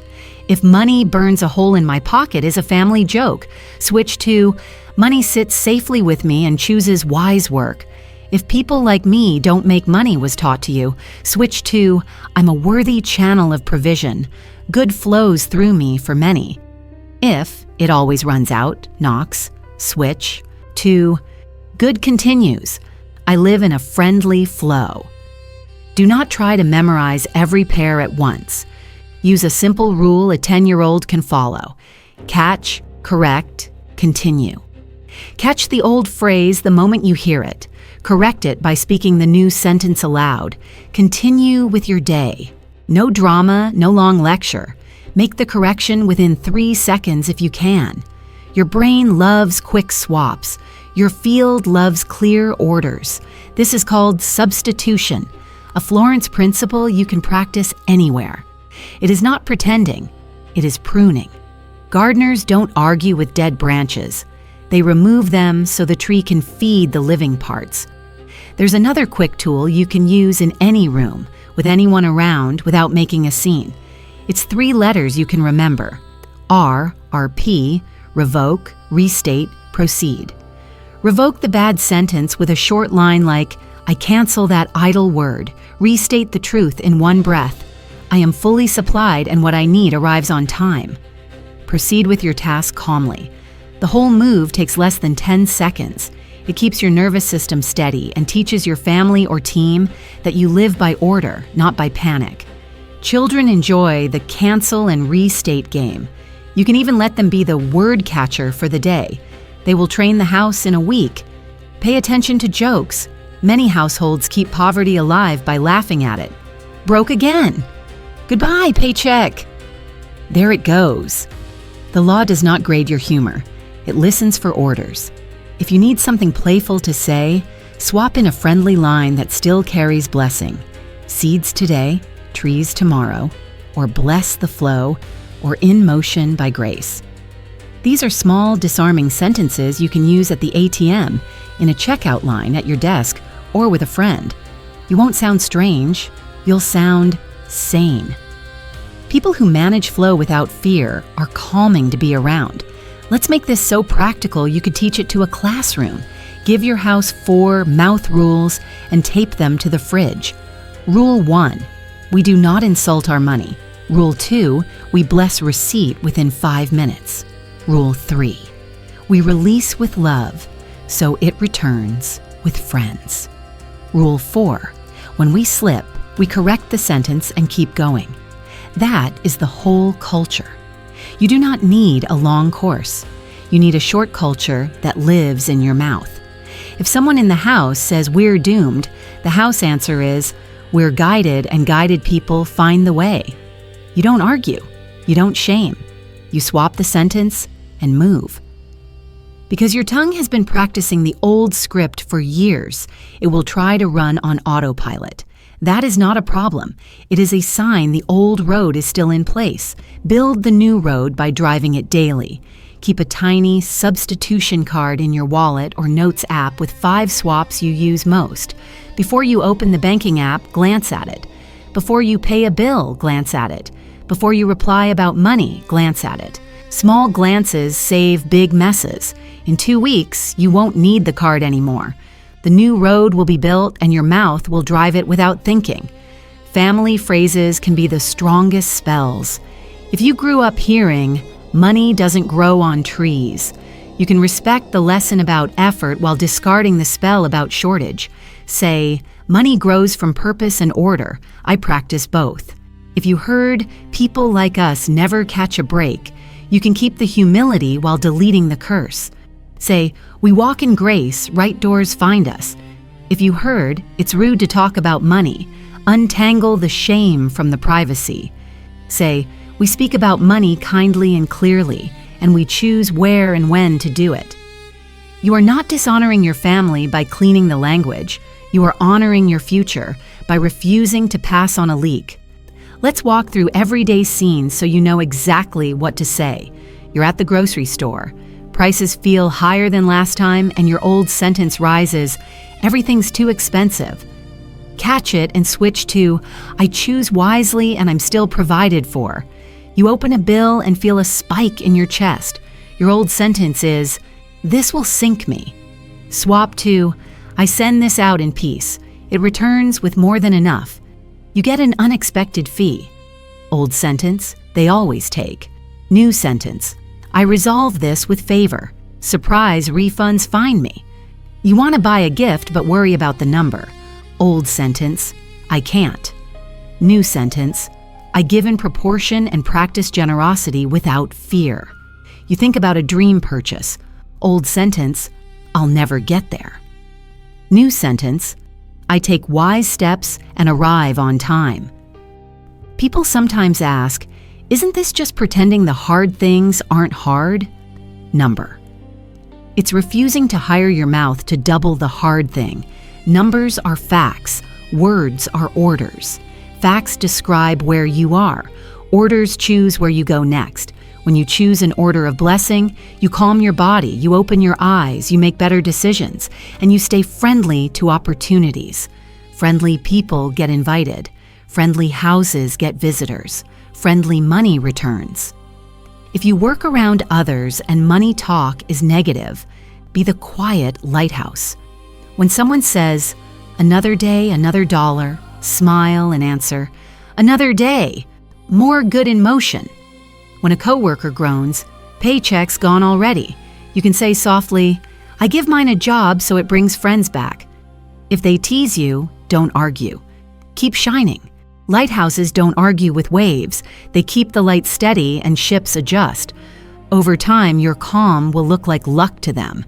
If money burns a hole in my pocket is a family joke, switch to money sits safely with me and chooses wise work. If people like me don't make money was taught to you, switch to I'm a worthy channel of provision. Good flows through me for many. If it always runs out, knocks, switch to good continues. I live in a friendly flow. Do not try to memorize every pair at once. Use a simple rule a 10-year-old can follow. Catch, correct, continue. Catch the old phrase the moment you hear it. Correct it by speaking the new sentence aloud. Continue with your day. No drama, no long lecture. Make the correction within 3 seconds if you can. Your brain loves quick swaps. Your field loves clear orders. This is called substitution, a Florence principle you can practice anywhere. It is not pretending, it is pruning. Gardeners don't argue with dead branches. They remove them so the tree can feed the living parts. There's another quick tool you can use in any room, with anyone around, without making a scene. It's 3 letters you can remember. RP, revoke, restate, proceed. Revoke the bad sentence with a short line like, I cancel that idle word. Restate the truth in one breath. I am fully supplied and what I need arrives on time. Proceed with your task calmly. The whole move takes less than 10 seconds. It keeps your nervous system steady and teaches your family or team that you live by order, not by panic. Children enjoy the cancel and restate game. You can even let them be the word catcher for the day. They will train the house in a week. Pay attention to jokes. Many households keep poverty alive by laughing at it. Broke again. Goodbye, paycheck. There it goes. The law does not grade your humor. It listens for orders. If you need something playful to say, swap in a friendly line that still carries blessing. Seeds today, trees tomorrow, or bless the flow, or in motion by grace. These are small, disarming sentences you can use at the ATM, in a checkout line at your desk, or with a friend. You won't sound strange. You'll sound sane. People who manage flow without fear are calming to be around. Let's make this so practical you could teach it to a classroom. Give your house 4 mouth rules and tape them to the fridge. Rule 1, we do not insult our money. Rule 2, we bless receipt within 5 minutes. Rule 3, we release with love, so it returns with friends. Rule 4, when we slip, we correct the sentence and keep going. That is the whole culture. You do not need a long course. You need a short culture that lives in your mouth. If someone in the house says we're doomed, the house answer is we're guided and guided people find the way. You don't argue. You don't shame. You swap the sentence and move. Because your tongue has been practicing the old script for years, it will try to run on autopilot. That is not a problem. It is a sign the old road is still in place. Build the new road by driving it daily. Keep a tiny substitution card in your wallet or notes app with 5 swaps you use most. Before you open the banking app, glance at it. Before you pay a bill, glance at it. Before you reply about money, glance at it. Small glances save big messes. In 2 weeks, you won't need the card anymore. The new road will be built and your mouth will drive it without thinking. Family phrases can be the strongest spells. If you grew up hearing, money doesn't grow on trees, you can respect the lesson about effort while discarding the spell about shortage. Say, money grows from purpose and order. I practice both. If you heard, people like us never catch a break, You can keep the humility while deleting the curse. Say, "We walk in grace, right doors find us." If you heard, "It's rude to talk about money," untangle the shame from the privacy. Say, "We speak about money kindly and clearly, and we choose where and when to do it." You are not dishonoring your family by cleaning the language. You are honoring your future by refusing to pass on a leak. Let's walk through everyday scenes so you know exactly what to say. You're at the grocery store. Prices feel higher than last time, and your old sentence rises, "Everything's too expensive." Catch it and switch to, "I choose wisely and I'm still provided for." You open a bill and feel a spike in your chest. Your old sentence is, "This will sink me." Swap to, "I send this out in peace. It returns with more than enough." You get an unexpected fee. Old sentence, "They always take." New sentence, "I resolve this with favor. Surprise refunds find me." You want to buy a gift but worry about the number. Old sentence, "I can't." New sentence, "I give in proportion and practice generosity without fear." You think about a dream purchase. Old sentence, "I'll never get there." New sentence, "I take wise steps and arrive on time." People sometimes ask, "Isn't this just pretending the hard things aren't hard?" Number. It's refusing to hire your mouth to double the hard thing. Numbers are facts. Words are orders. Facts describe where you are. Orders choose where you go next. When you choose an order of blessing, you calm your body, you open your eyes, you make better decisions, and you stay friendly to opportunities. Friendly people get invited. Friendly houses get visitors. Friendly money returns. If you work around others and money talk is negative, be the quiet lighthouse. When someone says, "Another day, another dollar," smile and answer, "Another day, more good in motion." When a coworker groans, "Paycheck's gone already," you can say softly, "I give mine a job so it brings friends back." If they tease you, don't argue. Keep shining. Lighthouses don't argue with waves. They keep the light steady and ships adjust. Over time, your calm will look like luck to them.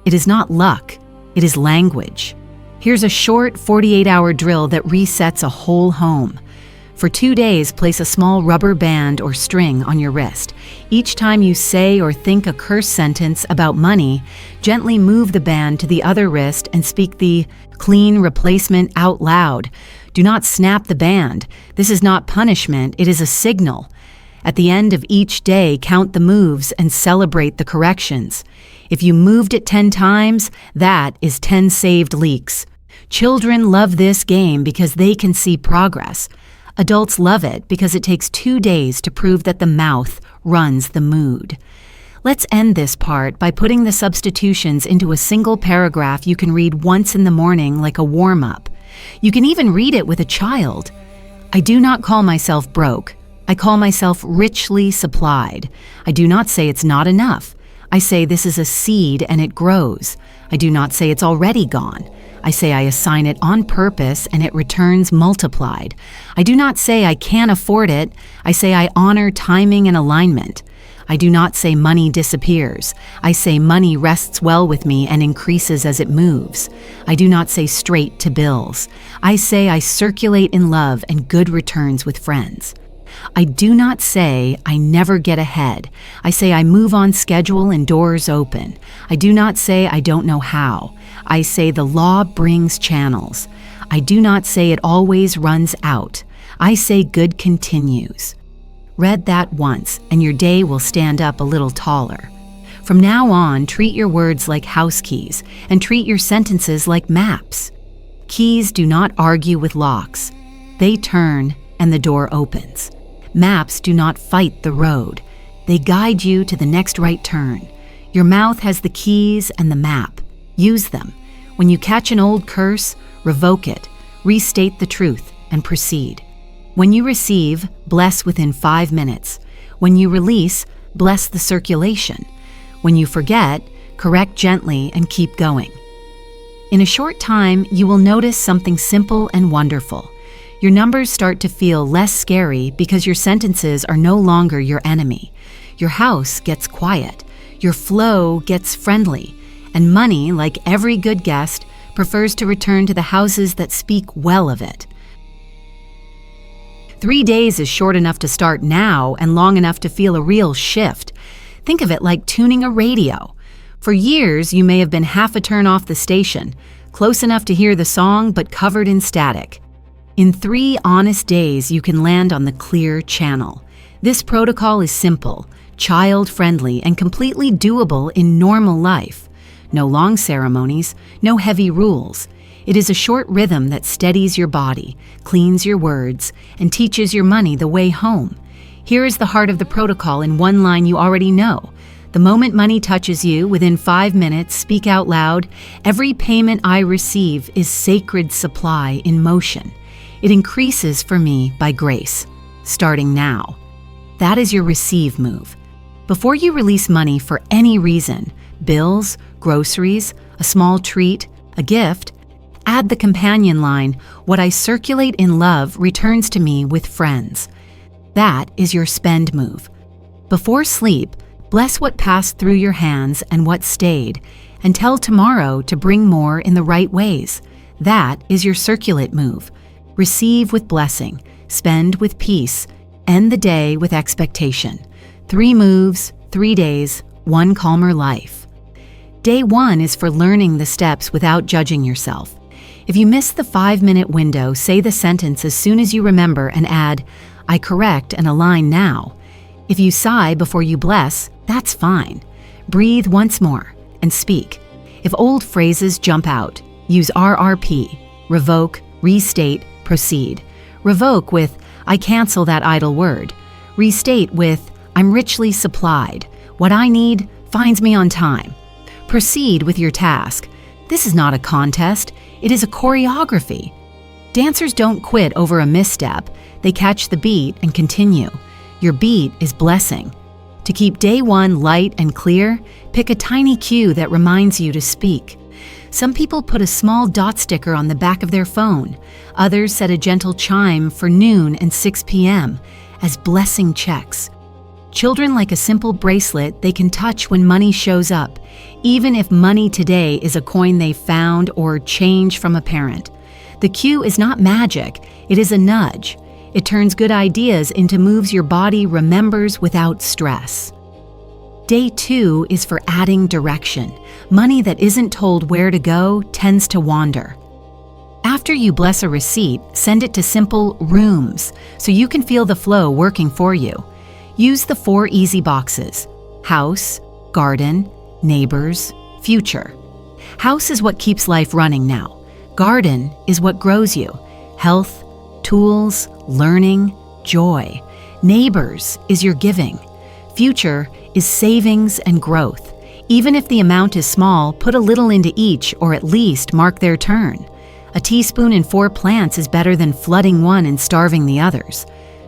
It is not luck, it is language. Here's a short 48-hour drill that resets a whole home. For 2 days, place a small rubber band or string on your wrist. Each time you say or think a curse sentence about money, gently move the band to the other wrist and speak the clean replacement out loud. Do not snap the band. This is not punishment, it is a signal. At the end of each day, count the moves and celebrate the corrections. If you moved it 10 times, that is 10 saved leaks. Children love this game because they can see progress. Adults love it because it takes 2 days to prove that the mouth runs the mood. Let's end this part by putting the substitutions into a single paragraph you can read once in the morning like a warm-up. You can even read it with a child. I do not call myself broke. I call myself richly supplied. I do not say it's not enough. I say this is a seed and it grows. I do not say it's already gone. I say I assign it on purpose and it returns multiplied. I do not say I can't afford it. I say I honor timing and alignment. I do not say money disappears. I say money rests well with me and increases as it moves. I do not say straight to bills. I say I circulate in love and good returns with friends. I do not say I never get ahead. I say I move on schedule and doors open. I do not say I don't know how. I say the law brings channels. I do not say it always runs out. I say good continues. Read that once and your day will stand up a little taller. From now on, treat your words like house keys and treat your sentences like maps. Keys do not argue with locks. They turn and the door opens. Maps do not fight the road. They guide you to the next right turn. Your mouth has the keys and the map. Use them. When you catch an old curse, revoke it, restate the truth, and proceed. When you receive, bless within 5 minutes. When you release, bless the circulation. When you forget, correct gently and keep going. In a short time, you will notice something simple and wonderful. Your numbers start to feel less scary because your sentences are no longer your enemy. your house gets quiet, your flow gets friendly, and money, like every good guest, prefers to return to the houses that speak well of it. 3 days is short enough to start now and long enough to feel a real shift. Think of it like tuning a radio. For years, you may have been half a turn off the station, close enough to hear the song but covered in static. In 3 honest days, you can land on the clear channel. This protocol is simple, child-friendly, and completely doable in normal life. No long ceremonies, no heavy rules. It is a short rhythm that steadies your body, cleans your words, and teaches your money the way home. Here is the heart of the protocol in one line you already know. The moment money touches you, within 5 minutes, speak out loud, "Every payment I receive is sacred supply in motion. It increases for me by grace." Starting now. That is your receive move. Before you release money for any reason, bills, groceries, a small treat, a gift, add the companion line, "What I circulate in love returns to me with friends." That is your spend move. Before sleep, bless what passed through your hands and what stayed, and tell tomorrow to bring more in the right ways. That is your circulate move. Receive with blessing, spend with peace, end the day with expectation. 3 moves, 3 days, 1 calmer life. Day 1 is for learning the steps without judging yourself. If you miss the 5-minute window, say the sentence as soon as you remember and add, "I correct and align now." If you sigh before you bless, that's fine. Breathe once more and speak. If old phrases jump out, use RRP, revoke, restate, proceed. Revoke with, "I cancel that idle word." Restate with, "I'm richly supplied. What I need finds me on time." Proceed with your task. This is not a contest, it is a choreography. Dancers don't quit over a misstep, they catch the beat and continue. Your beat is blessing. To keep day 1 light and clear, pick a tiny cue that reminds you to speak. Some people put a small dot sticker on the back of their phone. Others set a gentle chime for noon and 6 p.m. as blessing checks. Children like a simple bracelet they can touch when money shows up, even if money today is a coin they found or change from a parent. The cue is not magic, it is a nudge. It turns good ideas into moves your body remembers without stress. Day 2 is for adding direction. Money that isn't told where to go tends to wander. After you bless a receipt, send it to simple rooms so you can feel the flow working for you. Use the 4 easy boxes: house, garden, neighbors, future. House is what keeps life running now. Garden is what grows you. Health, tools, learning, joy. Neighbors is your giving. Future is savings and growth. Even if the amount is small, put a little into each or at least mark their turn. A teaspoon in 4 plants is better than flooding one and starving the others.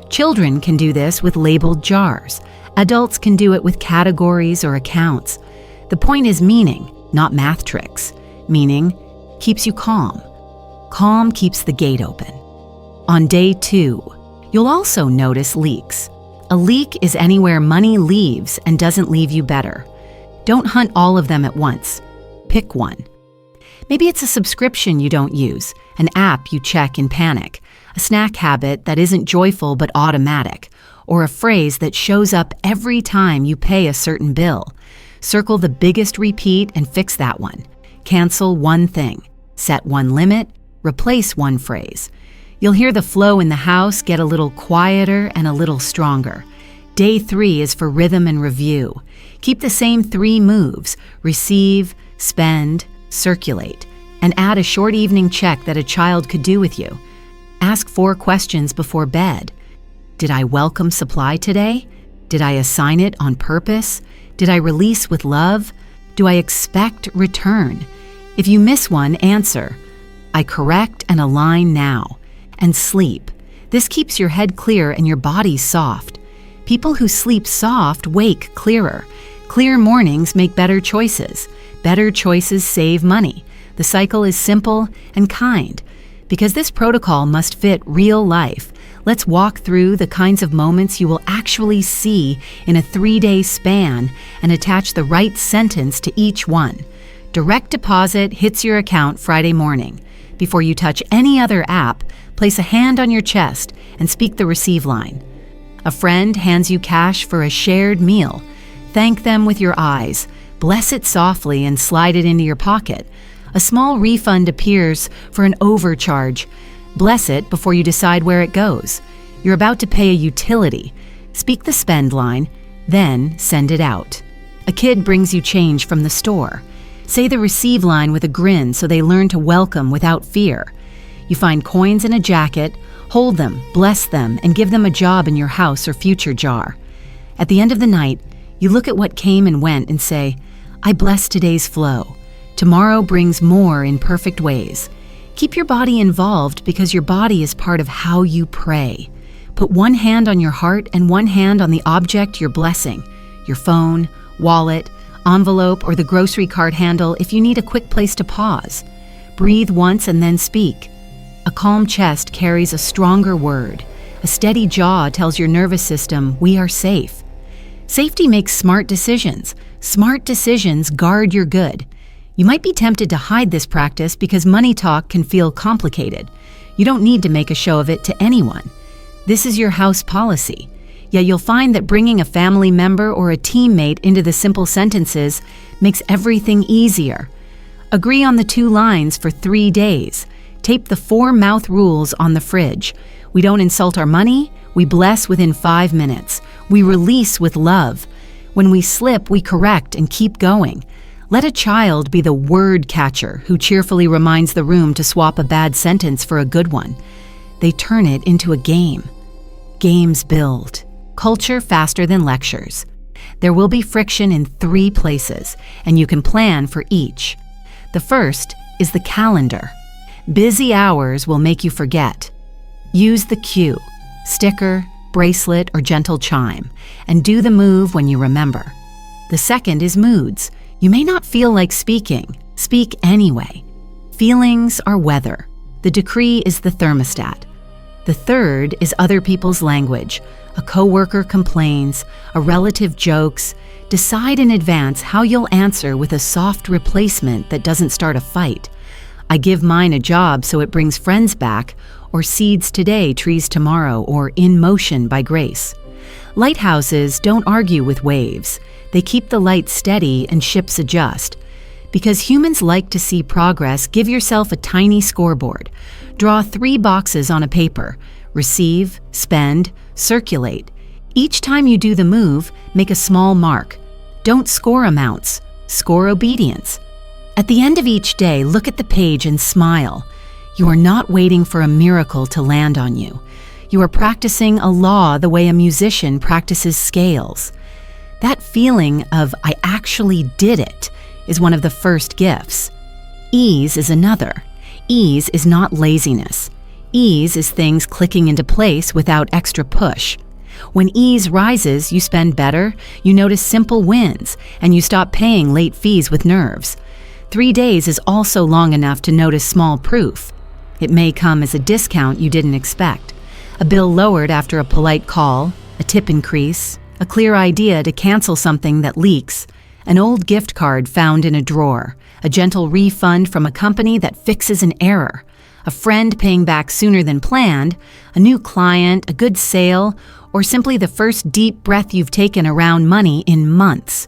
Children can do this with labeled jars. Adults can do it with categories or accounts. The point is meaning, not math tricks. Meaning keeps you calm. Calm keeps the gate open. On day 2, you'll also notice leaks. A leak is anywhere money leaves and doesn't leave you better. Don't hunt all of them at once. Pick one. Maybe it's a subscription you don't use, an app you check in panic, a snack habit that isn't joyful but automatic, or a phrase that shows up every time you pay a certain bill. Circle the biggest repeat and fix that one. Cancel one thing. Set one limit. Replace one phrase. You'll hear the flow in the house get a little quieter and a little stronger. Day 3 is for rhythm and review. Keep the same 3 moves: receive, spend, circulate, and add a short evening check that a child could do with you. Ask 4 questions before bed. Did I welcome supply today? Did I assign it on purpose? Did I release with love? Do I expect return? If you miss one, answer, I correct and align now. And sleep. This keeps your head clear and your body soft. People who sleep soft wake clearer. Clear mornings make better choices. Better choices save money. The cycle is simple and kind. Because this protocol must fit real life, Let's walk through the kinds of moments you will actually see in a 3-day span and attach the right sentence to each one. Direct deposit hits your account Friday morning. Before you touch any other app, place a hand on your chest and speak the receive line. A friend hands you cash for a shared meal. Thank them with your eyes. Bless it softly and slide it into your pocket. A small refund appears for an overcharge. Bless it before you decide where it goes. You're about to pay a utility. Speak the spend line, then send it out. A kid brings you change from the store. Say the receive line with a grin so they learn to welcome without fear. You find coins in a jacket, hold them, bless them, and give them a job in your house or future jar. At the end of the night, you look at what came and went and say, I bless today's flow. Tomorrow brings more in perfect ways. Keep your body involved because your body is part of how you pray. Put one hand on your heart and one hand on the object you're blessing, your phone, wallet, envelope, or the grocery cart handle if you need a quick place to pause. Breathe once and then speak. A calm chest carries a stronger word. A steady jaw tells your nervous system, we are safe. Safety makes smart decisions. Smart decisions guard your good. You might be tempted to hide this practice because money talk can feel complicated. You don't need to make a show of it to anyone. This is your house policy. Yet you'll find that bringing a family member or a teammate into the simple sentences makes everything easier. Agree on the 2 lines for 3 days. Tape the 4 mouth rules on the fridge. We don't insult our money. We bless within 5 minutes. We release with love. When we slip, we correct and keep going. Let a child be the word catcher who cheerfully reminds the room to swap a bad sentence for a good one. They turn it into a game. Games build. Culture faster than lectures. There will be friction in 3 places, and you can plan for each. The first is the calendar. Busy hours will make you forget. Use the cue, sticker, bracelet, or gentle chime, and do the move when you remember. The second is moods. You may not feel like speaking. Speak anyway. Feelings are weather. The decree is the thermostat. The third is other people's language. A coworker complains, a relative jokes. Decide in advance how you'll answer with a soft replacement that doesn't start a fight. I give mine a job so it brings friends back, or seeds today, trees tomorrow, or in motion by grace. Lighthouses don't argue with waves. They keep the light steady and ships adjust. Because humans like to see progress, give yourself a tiny scoreboard. Draw 3 boxes on a paper. Receive, spend, circulate. Each time you do the move, make a small mark. Don't score amounts. Score obedience. At the end of each day, look at the page and smile. You are not waiting for a miracle to land on you. You are practicing a law the way a musician practices scales. That feeling of, I actually did it, is one of the first gifts. Ease is another. Ease is not laziness. Ease is things clicking into place without extra push. When ease rises, you spend better, you notice simple wins, and you stop paying late fees with nerves. 3 days is also long enough to notice small proof. It may come as a discount you didn't expect, a bill lowered after a polite call, a tip increase, a clear idea to cancel something that leaks, an old gift card found in a drawer, a gentle refund from a company that fixes an error, a friend paying back sooner than planned, a new client, a good sale, or simply the first deep breath you've taken around money in months.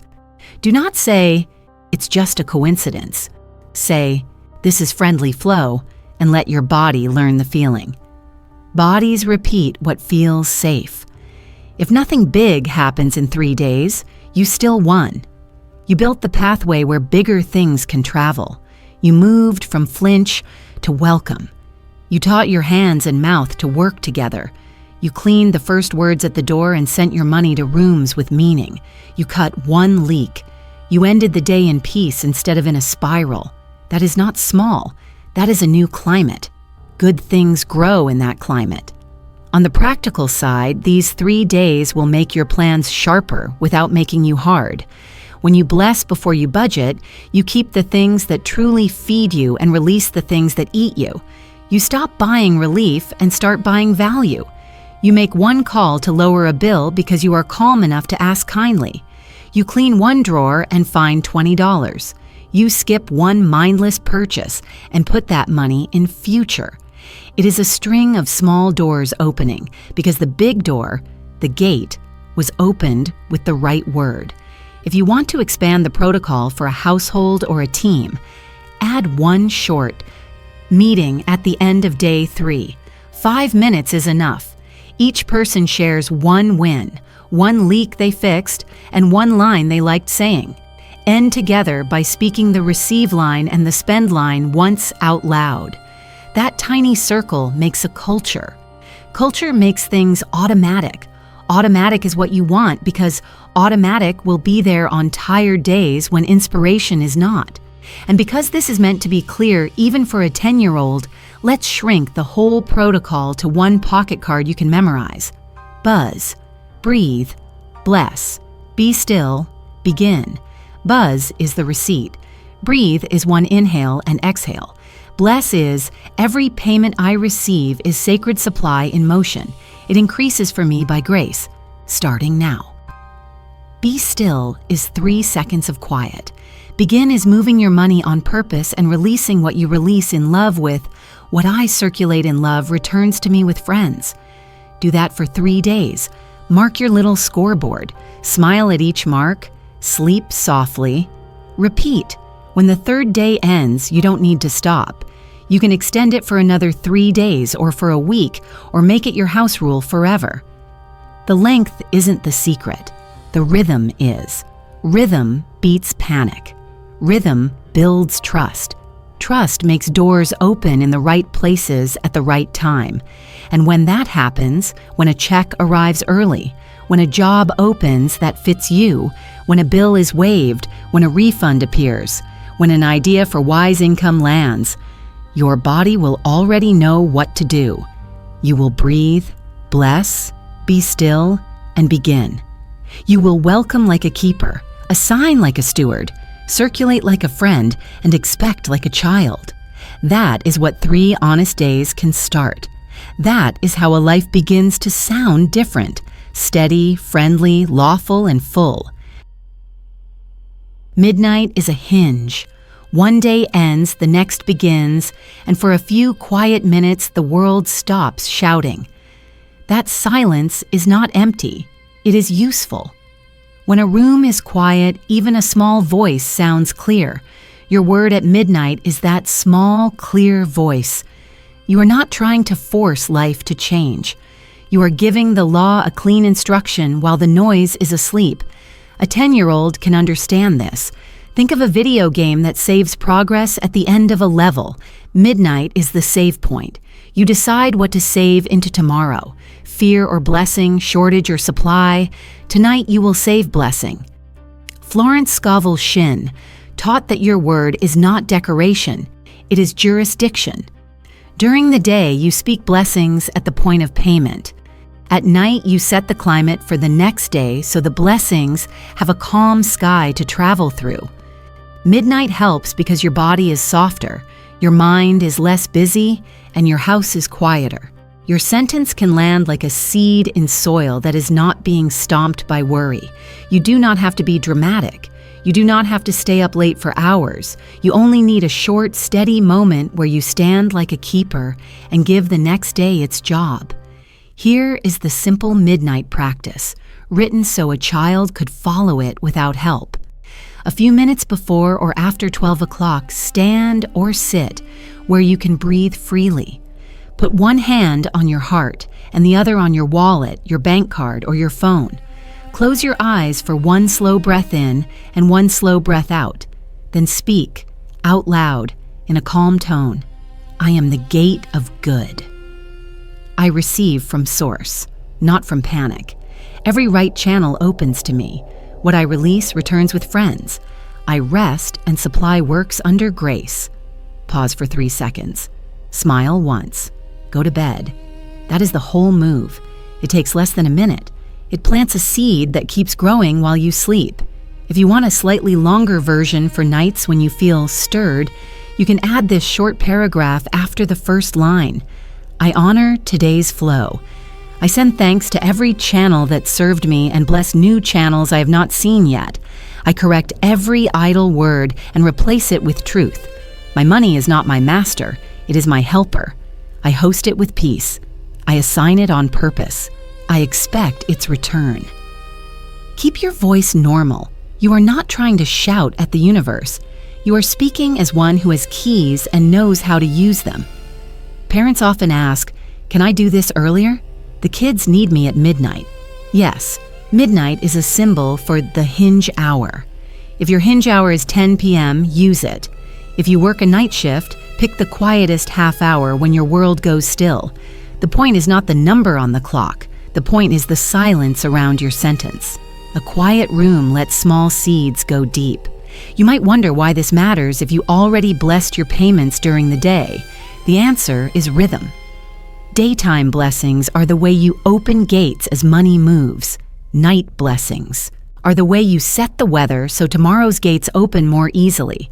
Do not say, it's just a coincidence. Say, this is friendly flow, and let your body learn the feeling. Bodies repeat what feels safe. If nothing big happens in 3 days, you still won. You built the pathway where bigger things can travel. You moved from flinch to welcome. You taught your hands and mouth to work together. You cleaned the first words at the door and sent your money to rooms with meaning. You cut 1 leak. You ended the day in peace instead of in a spiral. That is not small. That is a new climate. Good things grow in that climate. On the practical side, these 3 days will make your plans sharper without making you hard. When you bless before you budget, you keep the things that truly feed you and release the things that eat you. You stop buying relief and start buying value. You make one call to lower a bill because you are calm enough to ask kindly. You clean one drawer and find $20. You skip one mindless purchase and put that money in future. It is a string of small doors opening because the big door, the gate, was opened with the right word. If you want to expand the protocol for a household or a team, add one short meeting at the end of day 3. 5 minutes is enough. Each person shares one win, one leak they fixed, and one line they liked saying. End together by speaking the receive line and the spend line once out loud. That tiny circle makes a culture. Culture makes things automatic. Automatic is what you want because automatic will be there on tired days when inspiration is not. And because this is meant to be clear even for a 10-year-old, let's shrink the whole protocol to one pocket card you can memorize. Buzz, breathe, bless, be still, begin. Buzz is the receipt. Breathe is one inhale and exhale. Bless is, every payment I receive is sacred supply in motion. It increases for me by grace, starting now. Be still is 3 seconds of quiet. Begin is moving your money on purpose and releasing what you release in love with, what I circulate in love returns to me with friends. Do that for 3 days. Mark your little scoreboard. Smile at each mark. Sleep softly. Repeat. When the 3rd day ends, you don't need to stop. You can extend it for another 3 days or for a week or make it your house rule forever. The length isn't the secret. The rhythm is. Rhythm beats panic. Rhythm builds trust. Trust makes doors open in the right places at the right time. And when that happens, when a check arrives early, when a job opens that fits you, when a bill is waived, when a refund appears, when an idea for wise income lands, your body will already know what to do. You will breathe, bless, be still, and begin. You will welcome like a keeper, assign like a steward, circulate like a friend, and expect like a child. That is what 3 honest days can start. That is how a life begins to sound different, steady, friendly, lawful, and full. Midnight is a hinge. One day ends, the next begins, and for a few quiet minutes the world stops shouting. That silence is not empty. It is useful. When a room is quiet, even a small voice sounds clear. Your word at midnight is that small, clear voice. You are not trying to force life to change. You are giving the law a clean instruction while the noise is asleep. A 10-year-old can understand this. Think of a video game that saves progress at the end of a level. Midnight is the save point. You decide what to save into tomorrow. Fear or blessing, shortage or supply. Tonight you will save blessing. Florence Scovel Shinn taught that your word is not decoration, it is jurisdiction. During the day, you speak blessings at the point of payment. At night, you set the climate for the next day so the blessings have a calm sky to travel through. Midnight helps because your body is softer, your mind is less busy, and your house is quieter. Your sentence can land like a seed in soil that is not being stomped by worry. You do not have to be dramatic. You do not have to stay up late for hours. You only need a short, steady moment where you stand like a keeper and give the next day its job. Here is the simple midnight practice, written so a child could follow it without help. A few minutes before or after 12 o'clock, stand or sit where you can breathe freely. Put one hand on your heart and the other on your wallet, your bank card, or your phone. Close your eyes for one slow breath in and one slow breath out. Then speak, out loud, in a calm tone. I am the gate of good. I receive from source, not from panic. Every right channel opens to me. What I release returns with friends. I rest and supply works under grace. Pause for 3 seconds. Smile once. Go to bed. That is the whole move. It takes less than a minute. It plants a seed that keeps growing while you sleep. If you want a slightly longer version for nights when you feel stirred, you can add this short paragraph after the first line. I honor today's flow. I send thanks to every channel that served me and bless new channels I have not seen yet. I correct every idle word and replace it with truth. My money is not my master, it is my helper. I host it with peace. I assign it on purpose. I expect its return. Keep your voice normal. You are not trying to shout at the universe. You are speaking as one who has keys and knows how to use them. Parents often ask, "Can I do this earlier?" The kids need me at midnight. Yes, midnight is a symbol for the hinge hour. If your hinge hour is 10 p.m., use it. If you work a night shift, pick the quietest half hour when your world goes still. The point is not the number on the clock. The point is the silence around your sentence. A quiet room lets small seeds go deep. You might wonder why this matters if you already blessed your payments during the day. The answer is rhythm. Daytime blessings are the way you open gates as money moves. Night blessings are the way you set the weather so tomorrow's gates open more easily.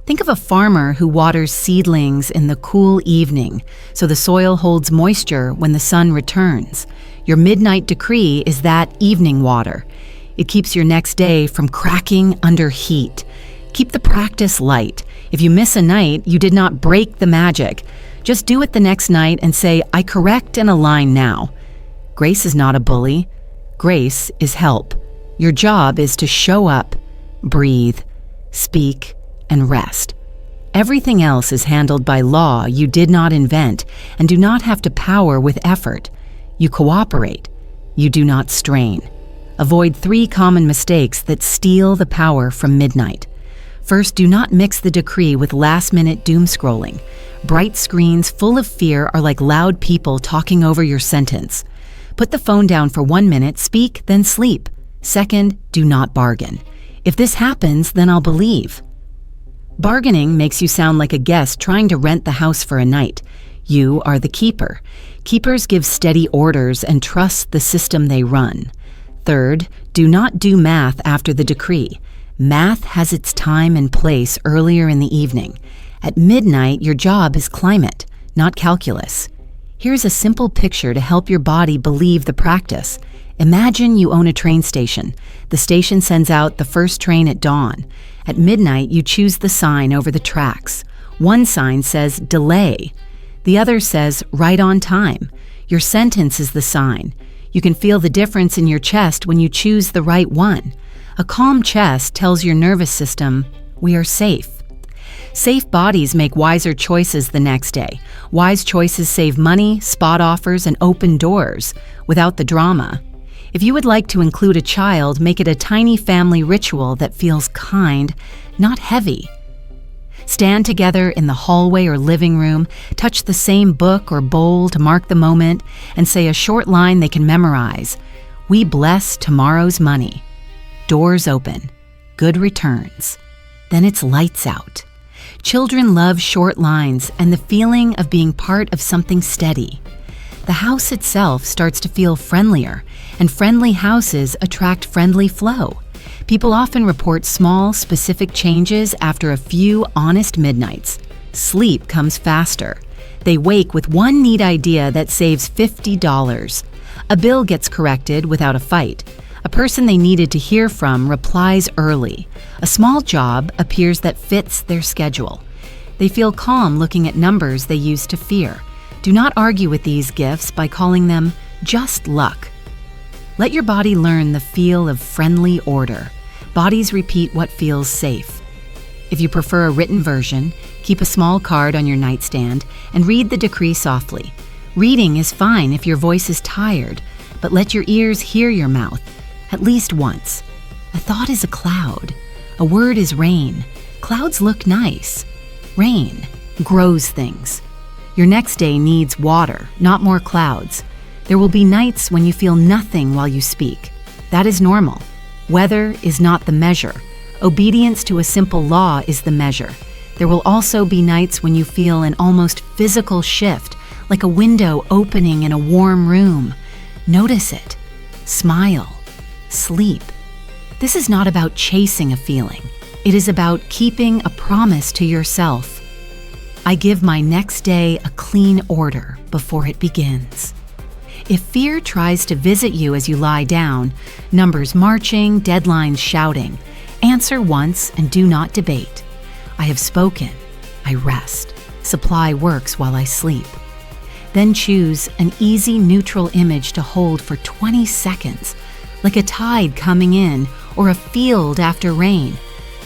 Think of a farmer who waters seedlings in the cool evening so the soil holds moisture when the sun returns. Your midnight decree is that evening water. It keeps your next day from cracking under heat. Keep the practice light. If you miss a night, you did not break the magic. Just do it the next night and say, "I correct and align now." Grace is not a bully. Grace is help. Your job is to show up, breathe, speak, and rest. Everything else is handled by law you did not invent and do not have to power with effort. You cooperate. You do not strain. Avoid 3 common mistakes that steal the power from midnight. First, do not mix the decree with last-minute doom scrolling. Bright screens full of fear are like loud people talking over your sentence. Put the phone down for 1 minute, speak, then sleep. Second, do not bargain. If this happens, then I'll believe. Bargaining makes you sound like a guest trying to rent the house for a night. You are the keeper. Keepers give steady orders and trust the system they run. Third, do not do math after the decree. Math has its time and place earlier in the evening. At midnight, your job is climate, not calculus. Here's a simple picture to help your body believe the practice. Imagine you own a train station. The station sends out the first train at dawn. At midnight, you choose the sign over the tracks. One sign says delay. The other says right on time. Your sentence is the sign. You can feel the difference in your chest when you choose the right one. A calm chest tells your nervous system, we are safe. Safe bodies make wiser choices the next day. Wise choices save money, spot offers, and open doors without the drama. If you would like to include a child, make it a tiny family ritual that feels kind, not heavy. Stand together in the hallway or living room, touch the same book or bowl to mark the moment, and say a short line they can memorize. We bless tomorrow's money. Doors open. Good returns. Then it's lights out. Children love short lines and the feeling of being part of something steady. The house itself starts to feel friendlier, and friendly houses attract friendly flow. People often report small, specific changes after a few honest midnights. Sleep comes faster. They wake with one neat idea that saves $50. A bill gets corrected without a fight. A person they needed to hear from replies early. A small job appears that fits their schedule. They feel calm looking at numbers they used to fear. Do not argue with these gifts by calling them just luck. Let your body learn the feel of friendly order. Bodies repeat what feels safe. If you prefer a written version, keep a small card on your nightstand and read the decree softly. Reading is fine if your voice is tired, but let your ears hear your mouth, at least once. A thought is a cloud. A word is rain. Clouds look nice. Rain grows things. Your next day needs water, not more clouds. There will be nights when you feel nothing while you speak. That is normal. Weather is not the measure. Obedience to a simple law is the measure. There will also be nights when you feel an almost physical shift, like a window opening in a warm room. Notice it. Smile. Sleep. This is not about chasing a feeling. It is about keeping a promise to yourself. I give my next day a clean order before it begins. If fear tries to visit you as you lie down, numbers marching, deadlines shouting, answer once and do not debate. I have spoken. I rest. Supply works while I sleep. Then choose an easy, neutral image to hold for 20 seconds, like a tide coming in or a field after rain.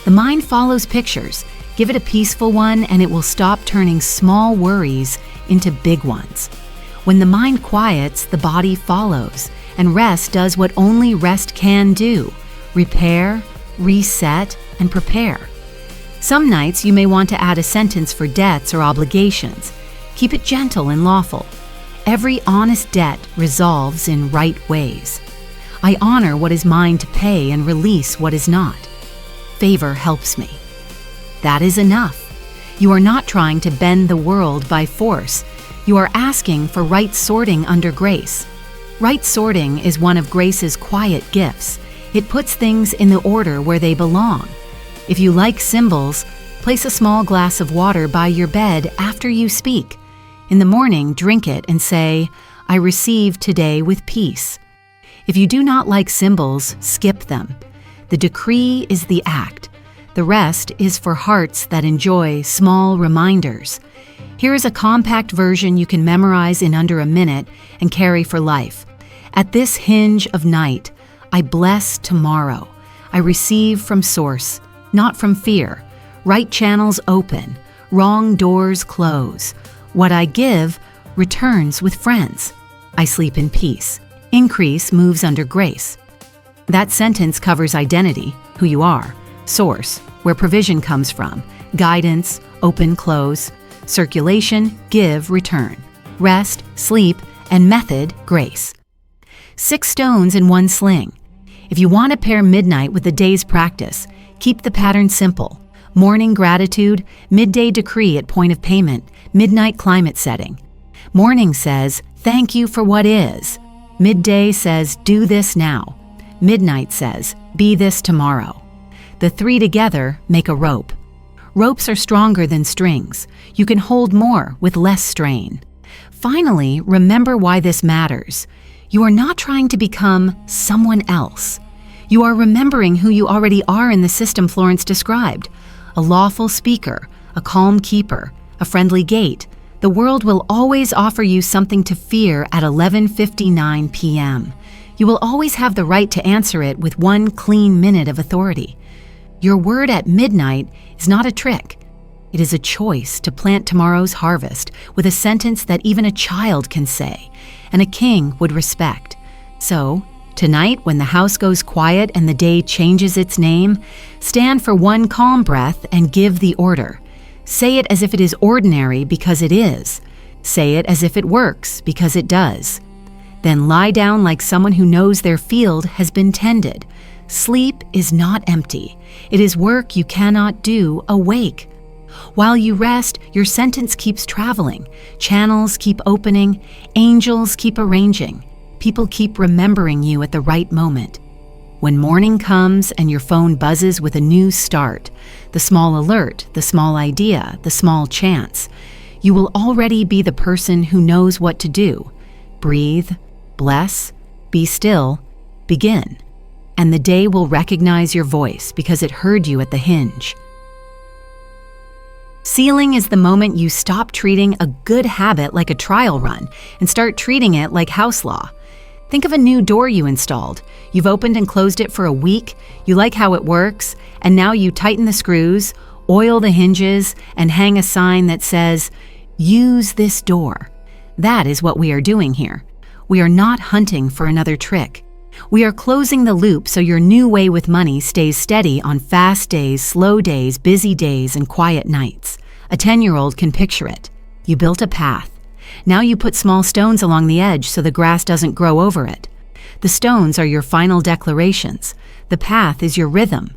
The mind follows pictures. Give it a peaceful one and it will stop turning small worries into big ones. When the mind quiets, the body follows, and rest does what only rest can do: repair, reset, and prepare. Some nights you may want to add a sentence for debts or obligations. Keep it gentle and lawful. Every honest debt resolves in right ways. I honor what is mine to pay and release what is not. Favor helps me. That is enough. You are not trying to bend the world by force. You are asking for right sorting under grace. Right sorting is one of grace's quiet gifts. It puts things in the order where they belong. If you like symbols, place a small glass of water by your bed after you speak. In the morning, drink it and say, "I receive today with peace." If you do not like symbols, skip them. The decree is the act. The rest is for hearts that enjoy small reminders. Here is a compact version you can memorize in under a minute and carry for life. At this hinge of night, I bless tomorrow. I receive from source, not from fear. Right channels open, wrong doors close. What I give returns with friends. I sleep in peace. Increase moves under grace. That sentence covers identity, who you are, source, where provision comes from, guidance, open, close, circulation, give, return, rest, sleep, and method, grace. 6 stones in one sling. If you want to pair midnight with the day's practice, keep the pattern simple. Morning gratitude, midday decree at point of payment, midnight climate setting. Morning says, thank you for what is. Midday says, do this now. Midnight says, be this tomorrow. The 3 together make a rope. Ropes are stronger than strings. You can hold more with less strain. Finally, remember why this matters. You are not trying to become someone else. You are remembering who you already are in the system Florence described. A lawful speaker, a calm keeper, a friendly gate. The world will always offer you something to fear at 11:59 p.m. You will always have the right to answer it with 1 clean minute of authority. Your word at midnight is not a trick. It is a choice to plant tomorrow's harvest with a sentence that even a child can say and a king would respect. So, tonight, when the house goes quiet and the day changes its name, stand for 1 calm breath and give the order. Say it as if it is ordinary because it is. Say it as if it works because it does. Then lie down like someone who knows their field has been tended. Sleep is not empty. It is work you cannot do awake. While you rest, your sentence keeps traveling. Channels keep opening. Angels keep arranging. People keep remembering you at the right moment. When morning comes and your phone buzzes with a new start, the small alert, the small idea, the small chance, you will already be the person who knows what to do. Breathe, bless, be still, begin. And the day will recognize your voice because it heard you at the hinge. Sealing is the moment you stop treating a good habit like a trial run and start treating it like house law. Think of a new door you installed. You've opened and closed it for a week, you like how it works, and now you tighten the screws, oil the hinges, and hang a sign that says, "Use this door." That is what we are doing here. We are not hunting for another trick. We are closing the loop so your new way with money stays steady on fast days, slow days, busy days, and quiet nights. A 10-year-old can picture it. You built a path. Now you put small stones along the edge so the grass doesn't grow over it. The stones are your final declarations. The path is your rhythm.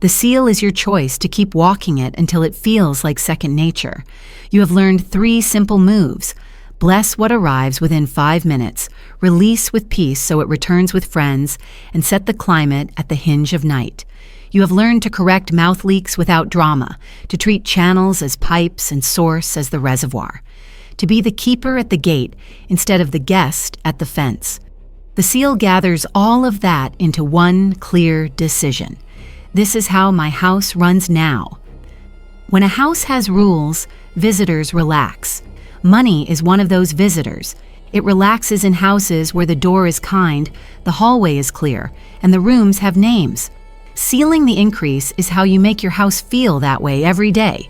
The seal is your choice to keep walking it until it feels like second nature. You have learned 3 simple moves. Bless what arrives within 5 minutes, release with peace so it returns with friends, and set the climate at the hinge of night. You have learned to correct mouth leaks without drama, to treat channels as pipes and source as the reservoir. to be the keeper at the gate instead of the guest at the fence. The seal gathers all of that into one clear decision. This is how my house runs now. When a house has rules, visitors relax. Money is one of those visitors. It relaxes in houses where the door is kind, the hallway is clear, and the rooms have names. Sealing the increase is how you make your house feel that way every day.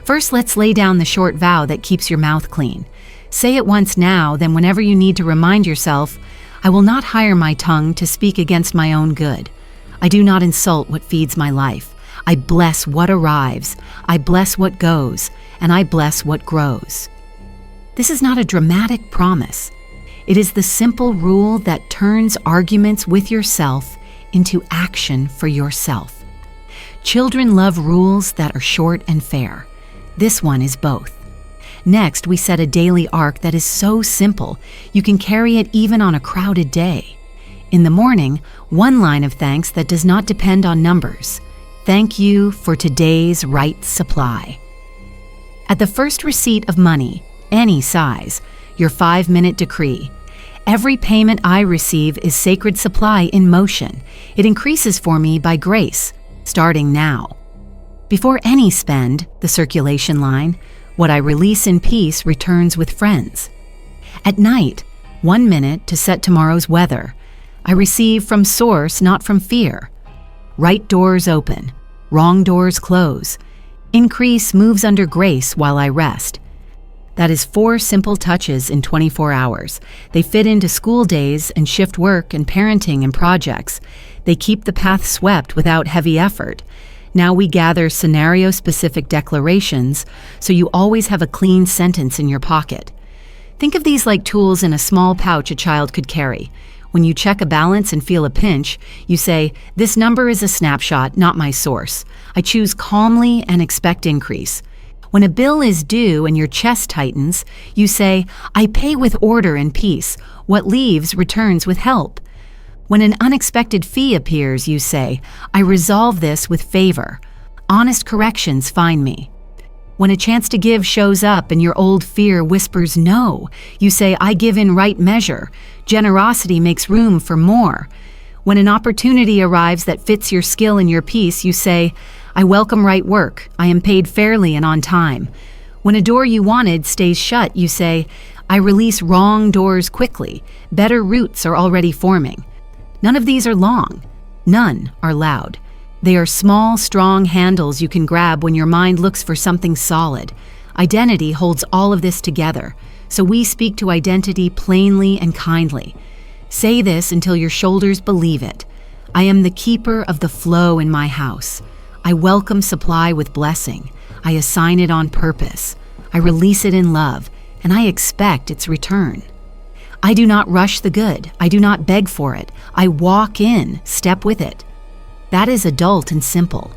First, let's lay down the short vow that keeps your mouth clean. Say it once now, then whenever you need to remind yourself, I will not hire my tongue to speak against my own good. I do not insult what feeds my life. I bless what arrives. I bless what goes, and I bless what grows. This is not a dramatic promise. It is the simple rule that turns arguments with yourself into action for yourself. Children love rules that are short and fair. This one is both. Next, we set a daily arc that is so simple, you can carry it even on a crowded day. In the morning, one line of thanks that does not depend on numbers. Thank you for today's right supply. At the first receipt of money, any size, your 5-minute decree. Every payment I receive is sacred supply in motion. It increases for me by grace, starting now. Before any spend, the circulation line, what I release in peace returns with friends. At night, 1 minute to set tomorrow's weather. I receive from source, not from fear. Right doors open, wrong doors close. Increase moves under grace while I rest. That is 4 simple touches in 24 hours. They fit into school days and shift work and parenting and projects. They keep the path swept without heavy effort. Now we gather scenario-specific declarations, so you always have a clean sentence in your pocket. Think of these like tools in a small pouch a child could carry. When you check a balance and feel a pinch, you say, this number is a snapshot, not my source. I choose calmly and expect increase. When a bill is due and your chest tightens, you say, I pay with order and peace. What leaves returns with help. When an unexpected fee appears, you say, I resolve this with favor. Honest corrections find me. When a chance to give shows up and your old fear whispers no, you say, I give in right measure. Generosity makes room for more. When an opportunity arrives that fits your skill and your peace, you say, I welcome right work. I am paid fairly and on time. When a door you wanted stays shut, you say, I release wrong doors quickly. Better roots are already forming. None of these are long. None are loud. They are small, strong handles you can grab when your mind looks for something solid. Identity holds all of this together, so we speak to identity plainly and kindly. Say this until your shoulders believe it. I am the keeper of the flow in my house. I welcome supply with blessing. I assign it on purpose. I release it in love, and I expect its return. I do not rush the good. I do not beg for it. I walk in, step with it. That is adult and simple.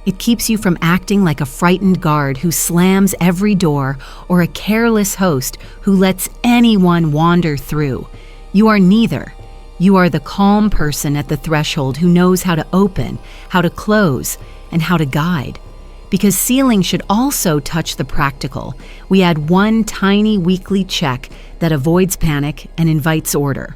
It keeps you from acting like a frightened guard who slams every door or a careless host who lets anyone wander through. You are neither. You are the calm person at the threshold who knows how to open, how to close, and how to guide. Because sealing should also touch the practical, we add one tiny weekly check that avoids panic and invites order.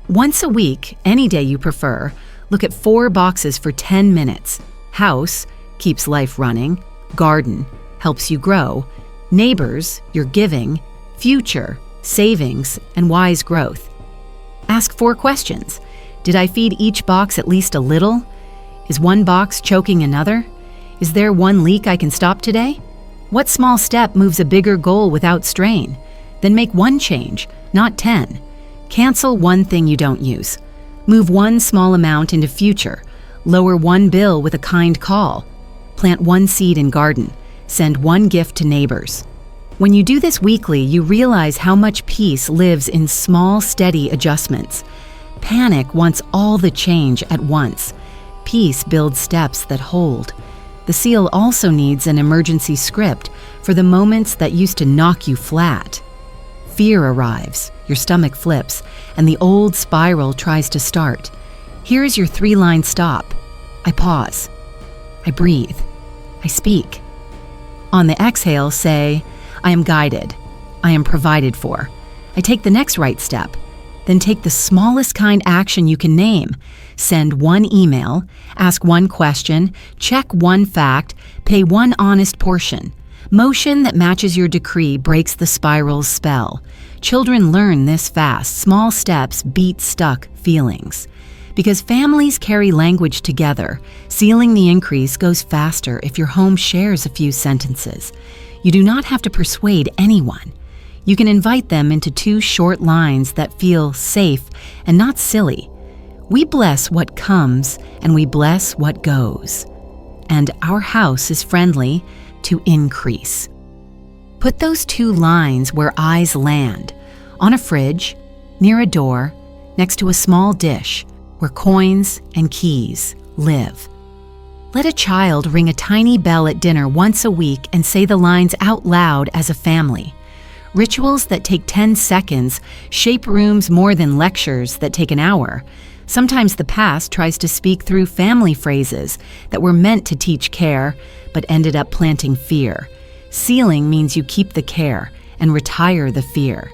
Once a week, any day you prefer, look at 4 boxes for 10 minutes. House keeps life running. Garden helps you grow. Neighbors, your giving. Future, savings, and wise growth. Ask 4 questions. Did I feed each box at least a little? Is one box choking another? Is there one leak I can stop today? What small step moves a bigger goal without strain? Then make one change, not 10. Cancel one thing you don't use. Move one small amount into future. Lower one bill with a kind call. Plant one seed in garden. Send one gift to neighbors. When you do this weekly, you realize how much peace lives in small, steady adjustments. Panic wants all the change at once. Peace builds steps that hold. The seal also needs an emergency script for the moments that used to knock you flat. Fear arrives, your stomach flips, and the old spiral tries to start. Here is your 3-line stop. I pause. I breathe. I speak. On the exhale, say, I am guided. I am provided for. I take the next right step. Then take the smallest kind action you can name. Send one email, ask one question, check one fact, pay one honest portion. Motion that matches your decree breaks the spiral's spell. Children learn this fast. Small steps beat stuck feelings. Because families carry language together, sealing the increase goes faster if your home shares a few sentences. You do not have to persuade anyone. You can invite them into 2 short lines that feel safe and not silly. We bless what comes and we bless what goes. And our house is friendly to increase. Put those 2 lines where eyes land, on a fridge, near a door, next to a small dish where coins and keys live. Let a child ring a tiny bell at dinner once a week and say the lines out loud as a family. Rituals that take 10 seconds shape rooms more than lectures that take an hour. Sometimes the past tries to speak through family phrases that were meant to teach care, but ended up planting fear. Sealing means you keep the care and retire the fear.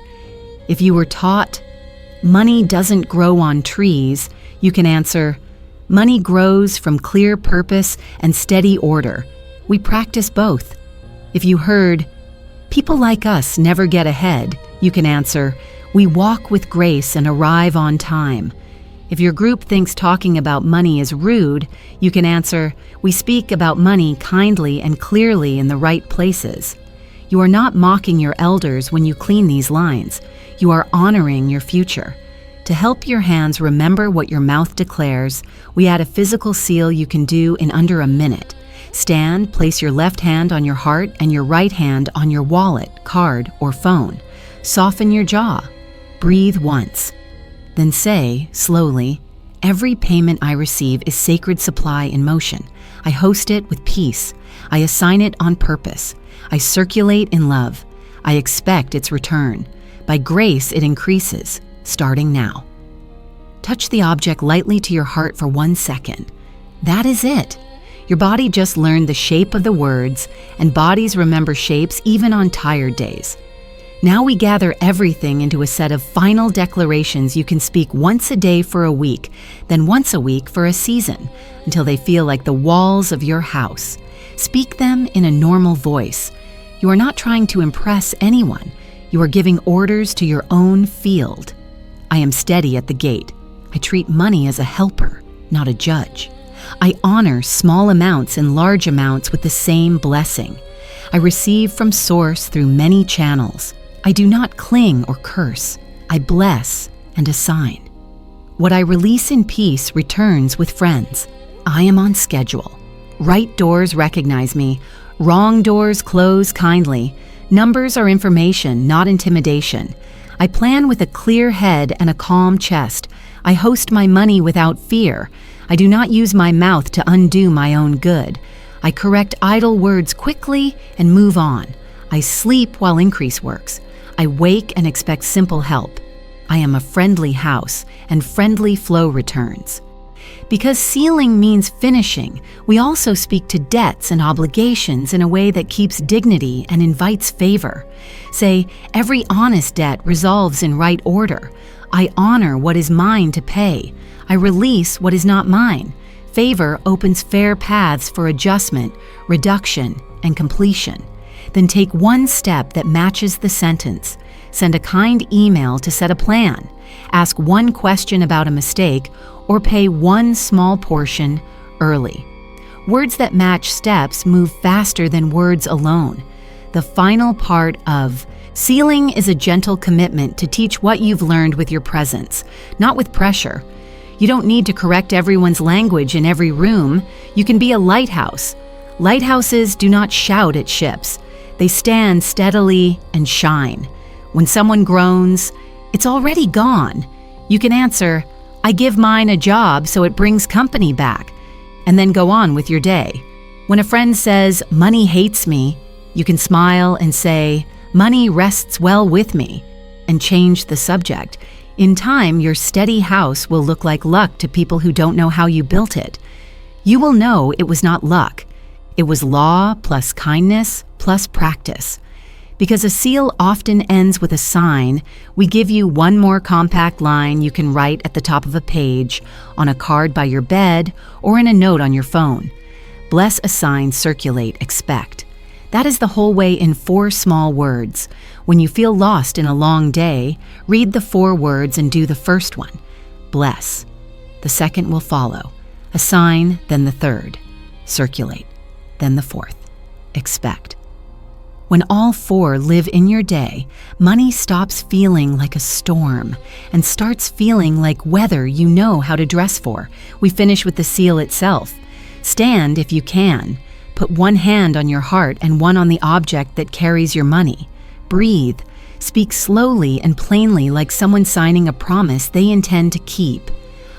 If you were taught, money doesn't grow on trees, you can answer, money grows from clear purpose and steady order. We practice both. If you heard, people like us never get ahead, you can answer, we walk with grace and arrive on time. If your group thinks talking about money is rude, you can answer, we speak about money kindly and clearly in the right places. You are not mocking your elders when you clean these lines. You are honoring your future. To help your hands remember what your mouth declares, we add a physical seal you can do in under a minute. Stand, place your left hand on your heart and your right hand on your wallet, card, or phone. Soften your jaw. Breathe once. Then say, slowly, every payment I receive is sacred supply in motion. I host it with peace. I assign it on purpose. I circulate in love. I expect its return. By grace, it increases, starting now. Touch the object lightly to your heart for 1 second. That is it. Your body just learned the shape of the words, and bodies remember shapes even on tired days. Now we gather everything into a set of final declarations you can speak once a day for a week, then once a week for a season, until they feel like the walls of your house. Speak them in a normal voice. You are not trying to impress anyone. You are giving orders to your own field. I am steady at the gate. I treat money as a helper, not a judge. I honor small amounts and large amounts with the same blessing. I receive from Source through many channels. I do not cling or curse. I bless and assign. What I release in peace returns with friends. I am on schedule. Right doors recognize me. Wrong doors close kindly. Numbers are information, not intimidation. I plan with a clear head and a calm chest. I host my money without fear. I do not use my mouth to undo my own good. I correct idle words quickly and move on. I sleep while increase works. I wake and expect simple help. I am a friendly house, and friendly flow returns. Because sealing means finishing, we also speak to debts and obligations in a way that keeps dignity and invites favor. Say, every honest debt resolves in right order. I honor what is mine to pay. I release what is not mine. Favor opens fair paths for adjustment, reduction, and completion. Then take one step that matches the sentence. Send a kind email to set a plan. Ask one question about a mistake, or pay one small portion early. Words that match steps move faster than words alone. The final part of sealing is a gentle commitment to teach what you've learned with your presence, not with pressure. You don't need to correct everyone's language in every room. You can be a lighthouse. Lighthouses do not shout at ships. They stand steadily and shine. When someone groans, it's already gone. You can answer, I give mine a job so it brings company back, and then go on with your day. When a friend says, money hates me, you can smile and say, money rests well with me, and change the subject. In time, your steady house will look like luck to people who don't know how you built it. You will know it was not luck. It was law plus kindness plus practice. Because a seal often ends with a sign, we give you one more compact line you can write at the top of a page, on a card by your bed, or in a note on your phone. Bless, assign, circulate, expect. That is the whole way in 4 small words. When you feel lost in a long day, read the 4 words and do the first one. Bless. The second will follow. Assign, then the third. Circulate, then the fourth. Expect. When all 4 live in your day, money stops feeling like a storm and starts feeling like weather you know how to dress for. We finish with the seal itself. Stand if you can. Put one hand on your heart and one on the object that carries your money. Breathe. Speak slowly and plainly like someone signing a promise they intend to keep.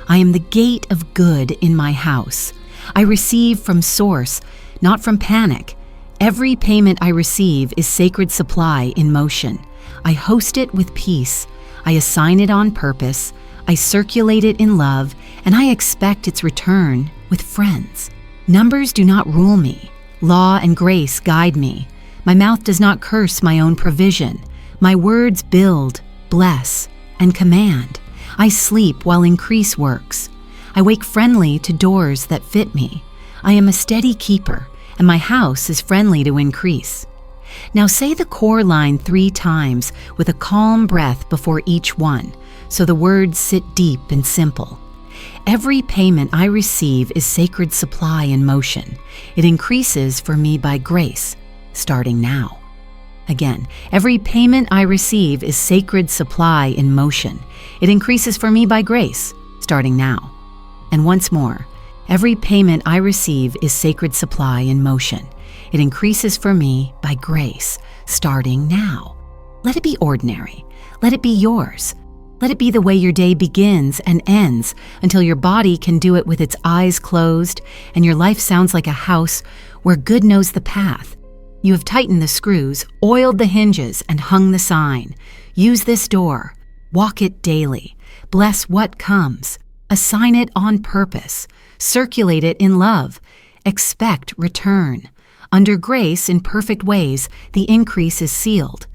I am the gate of good in my house. I receive from source, not from panic. Every payment I receive is sacred supply in motion. I host it with peace. I assign it on purpose. I circulate it in love, and I expect its return with friends. Numbers do not rule me. Law and grace guide me. My mouth does not curse my own provision. My words build, bless, and command. I sleep while increase works. I wake friendly to doors that fit me. I am a steady keeper, and my house is friendly to increase. Now say the core line 3 times with a calm breath before each one, so the words sit deep and simple. Every payment I receive is sacred supply in motion. It increases for me by grace, starting now. Again, every payment I receive is sacred supply in motion. It increases for me by grace, starting now. And once more, every payment I receive is sacred supply in motion. It increases for me by grace, starting now. Let it be ordinary. Let it be yours. Let it be the way your day begins and ends until your body can do it with its eyes closed and your life sounds like a house where good knows the path. You have tightened the screws, oiled the hinges, and hung the sign. Use this door. Walk it daily. Bless what comes. Assign it on purpose. Circulate it in love. Expect return. Under grace in perfect ways, the increase is sealed.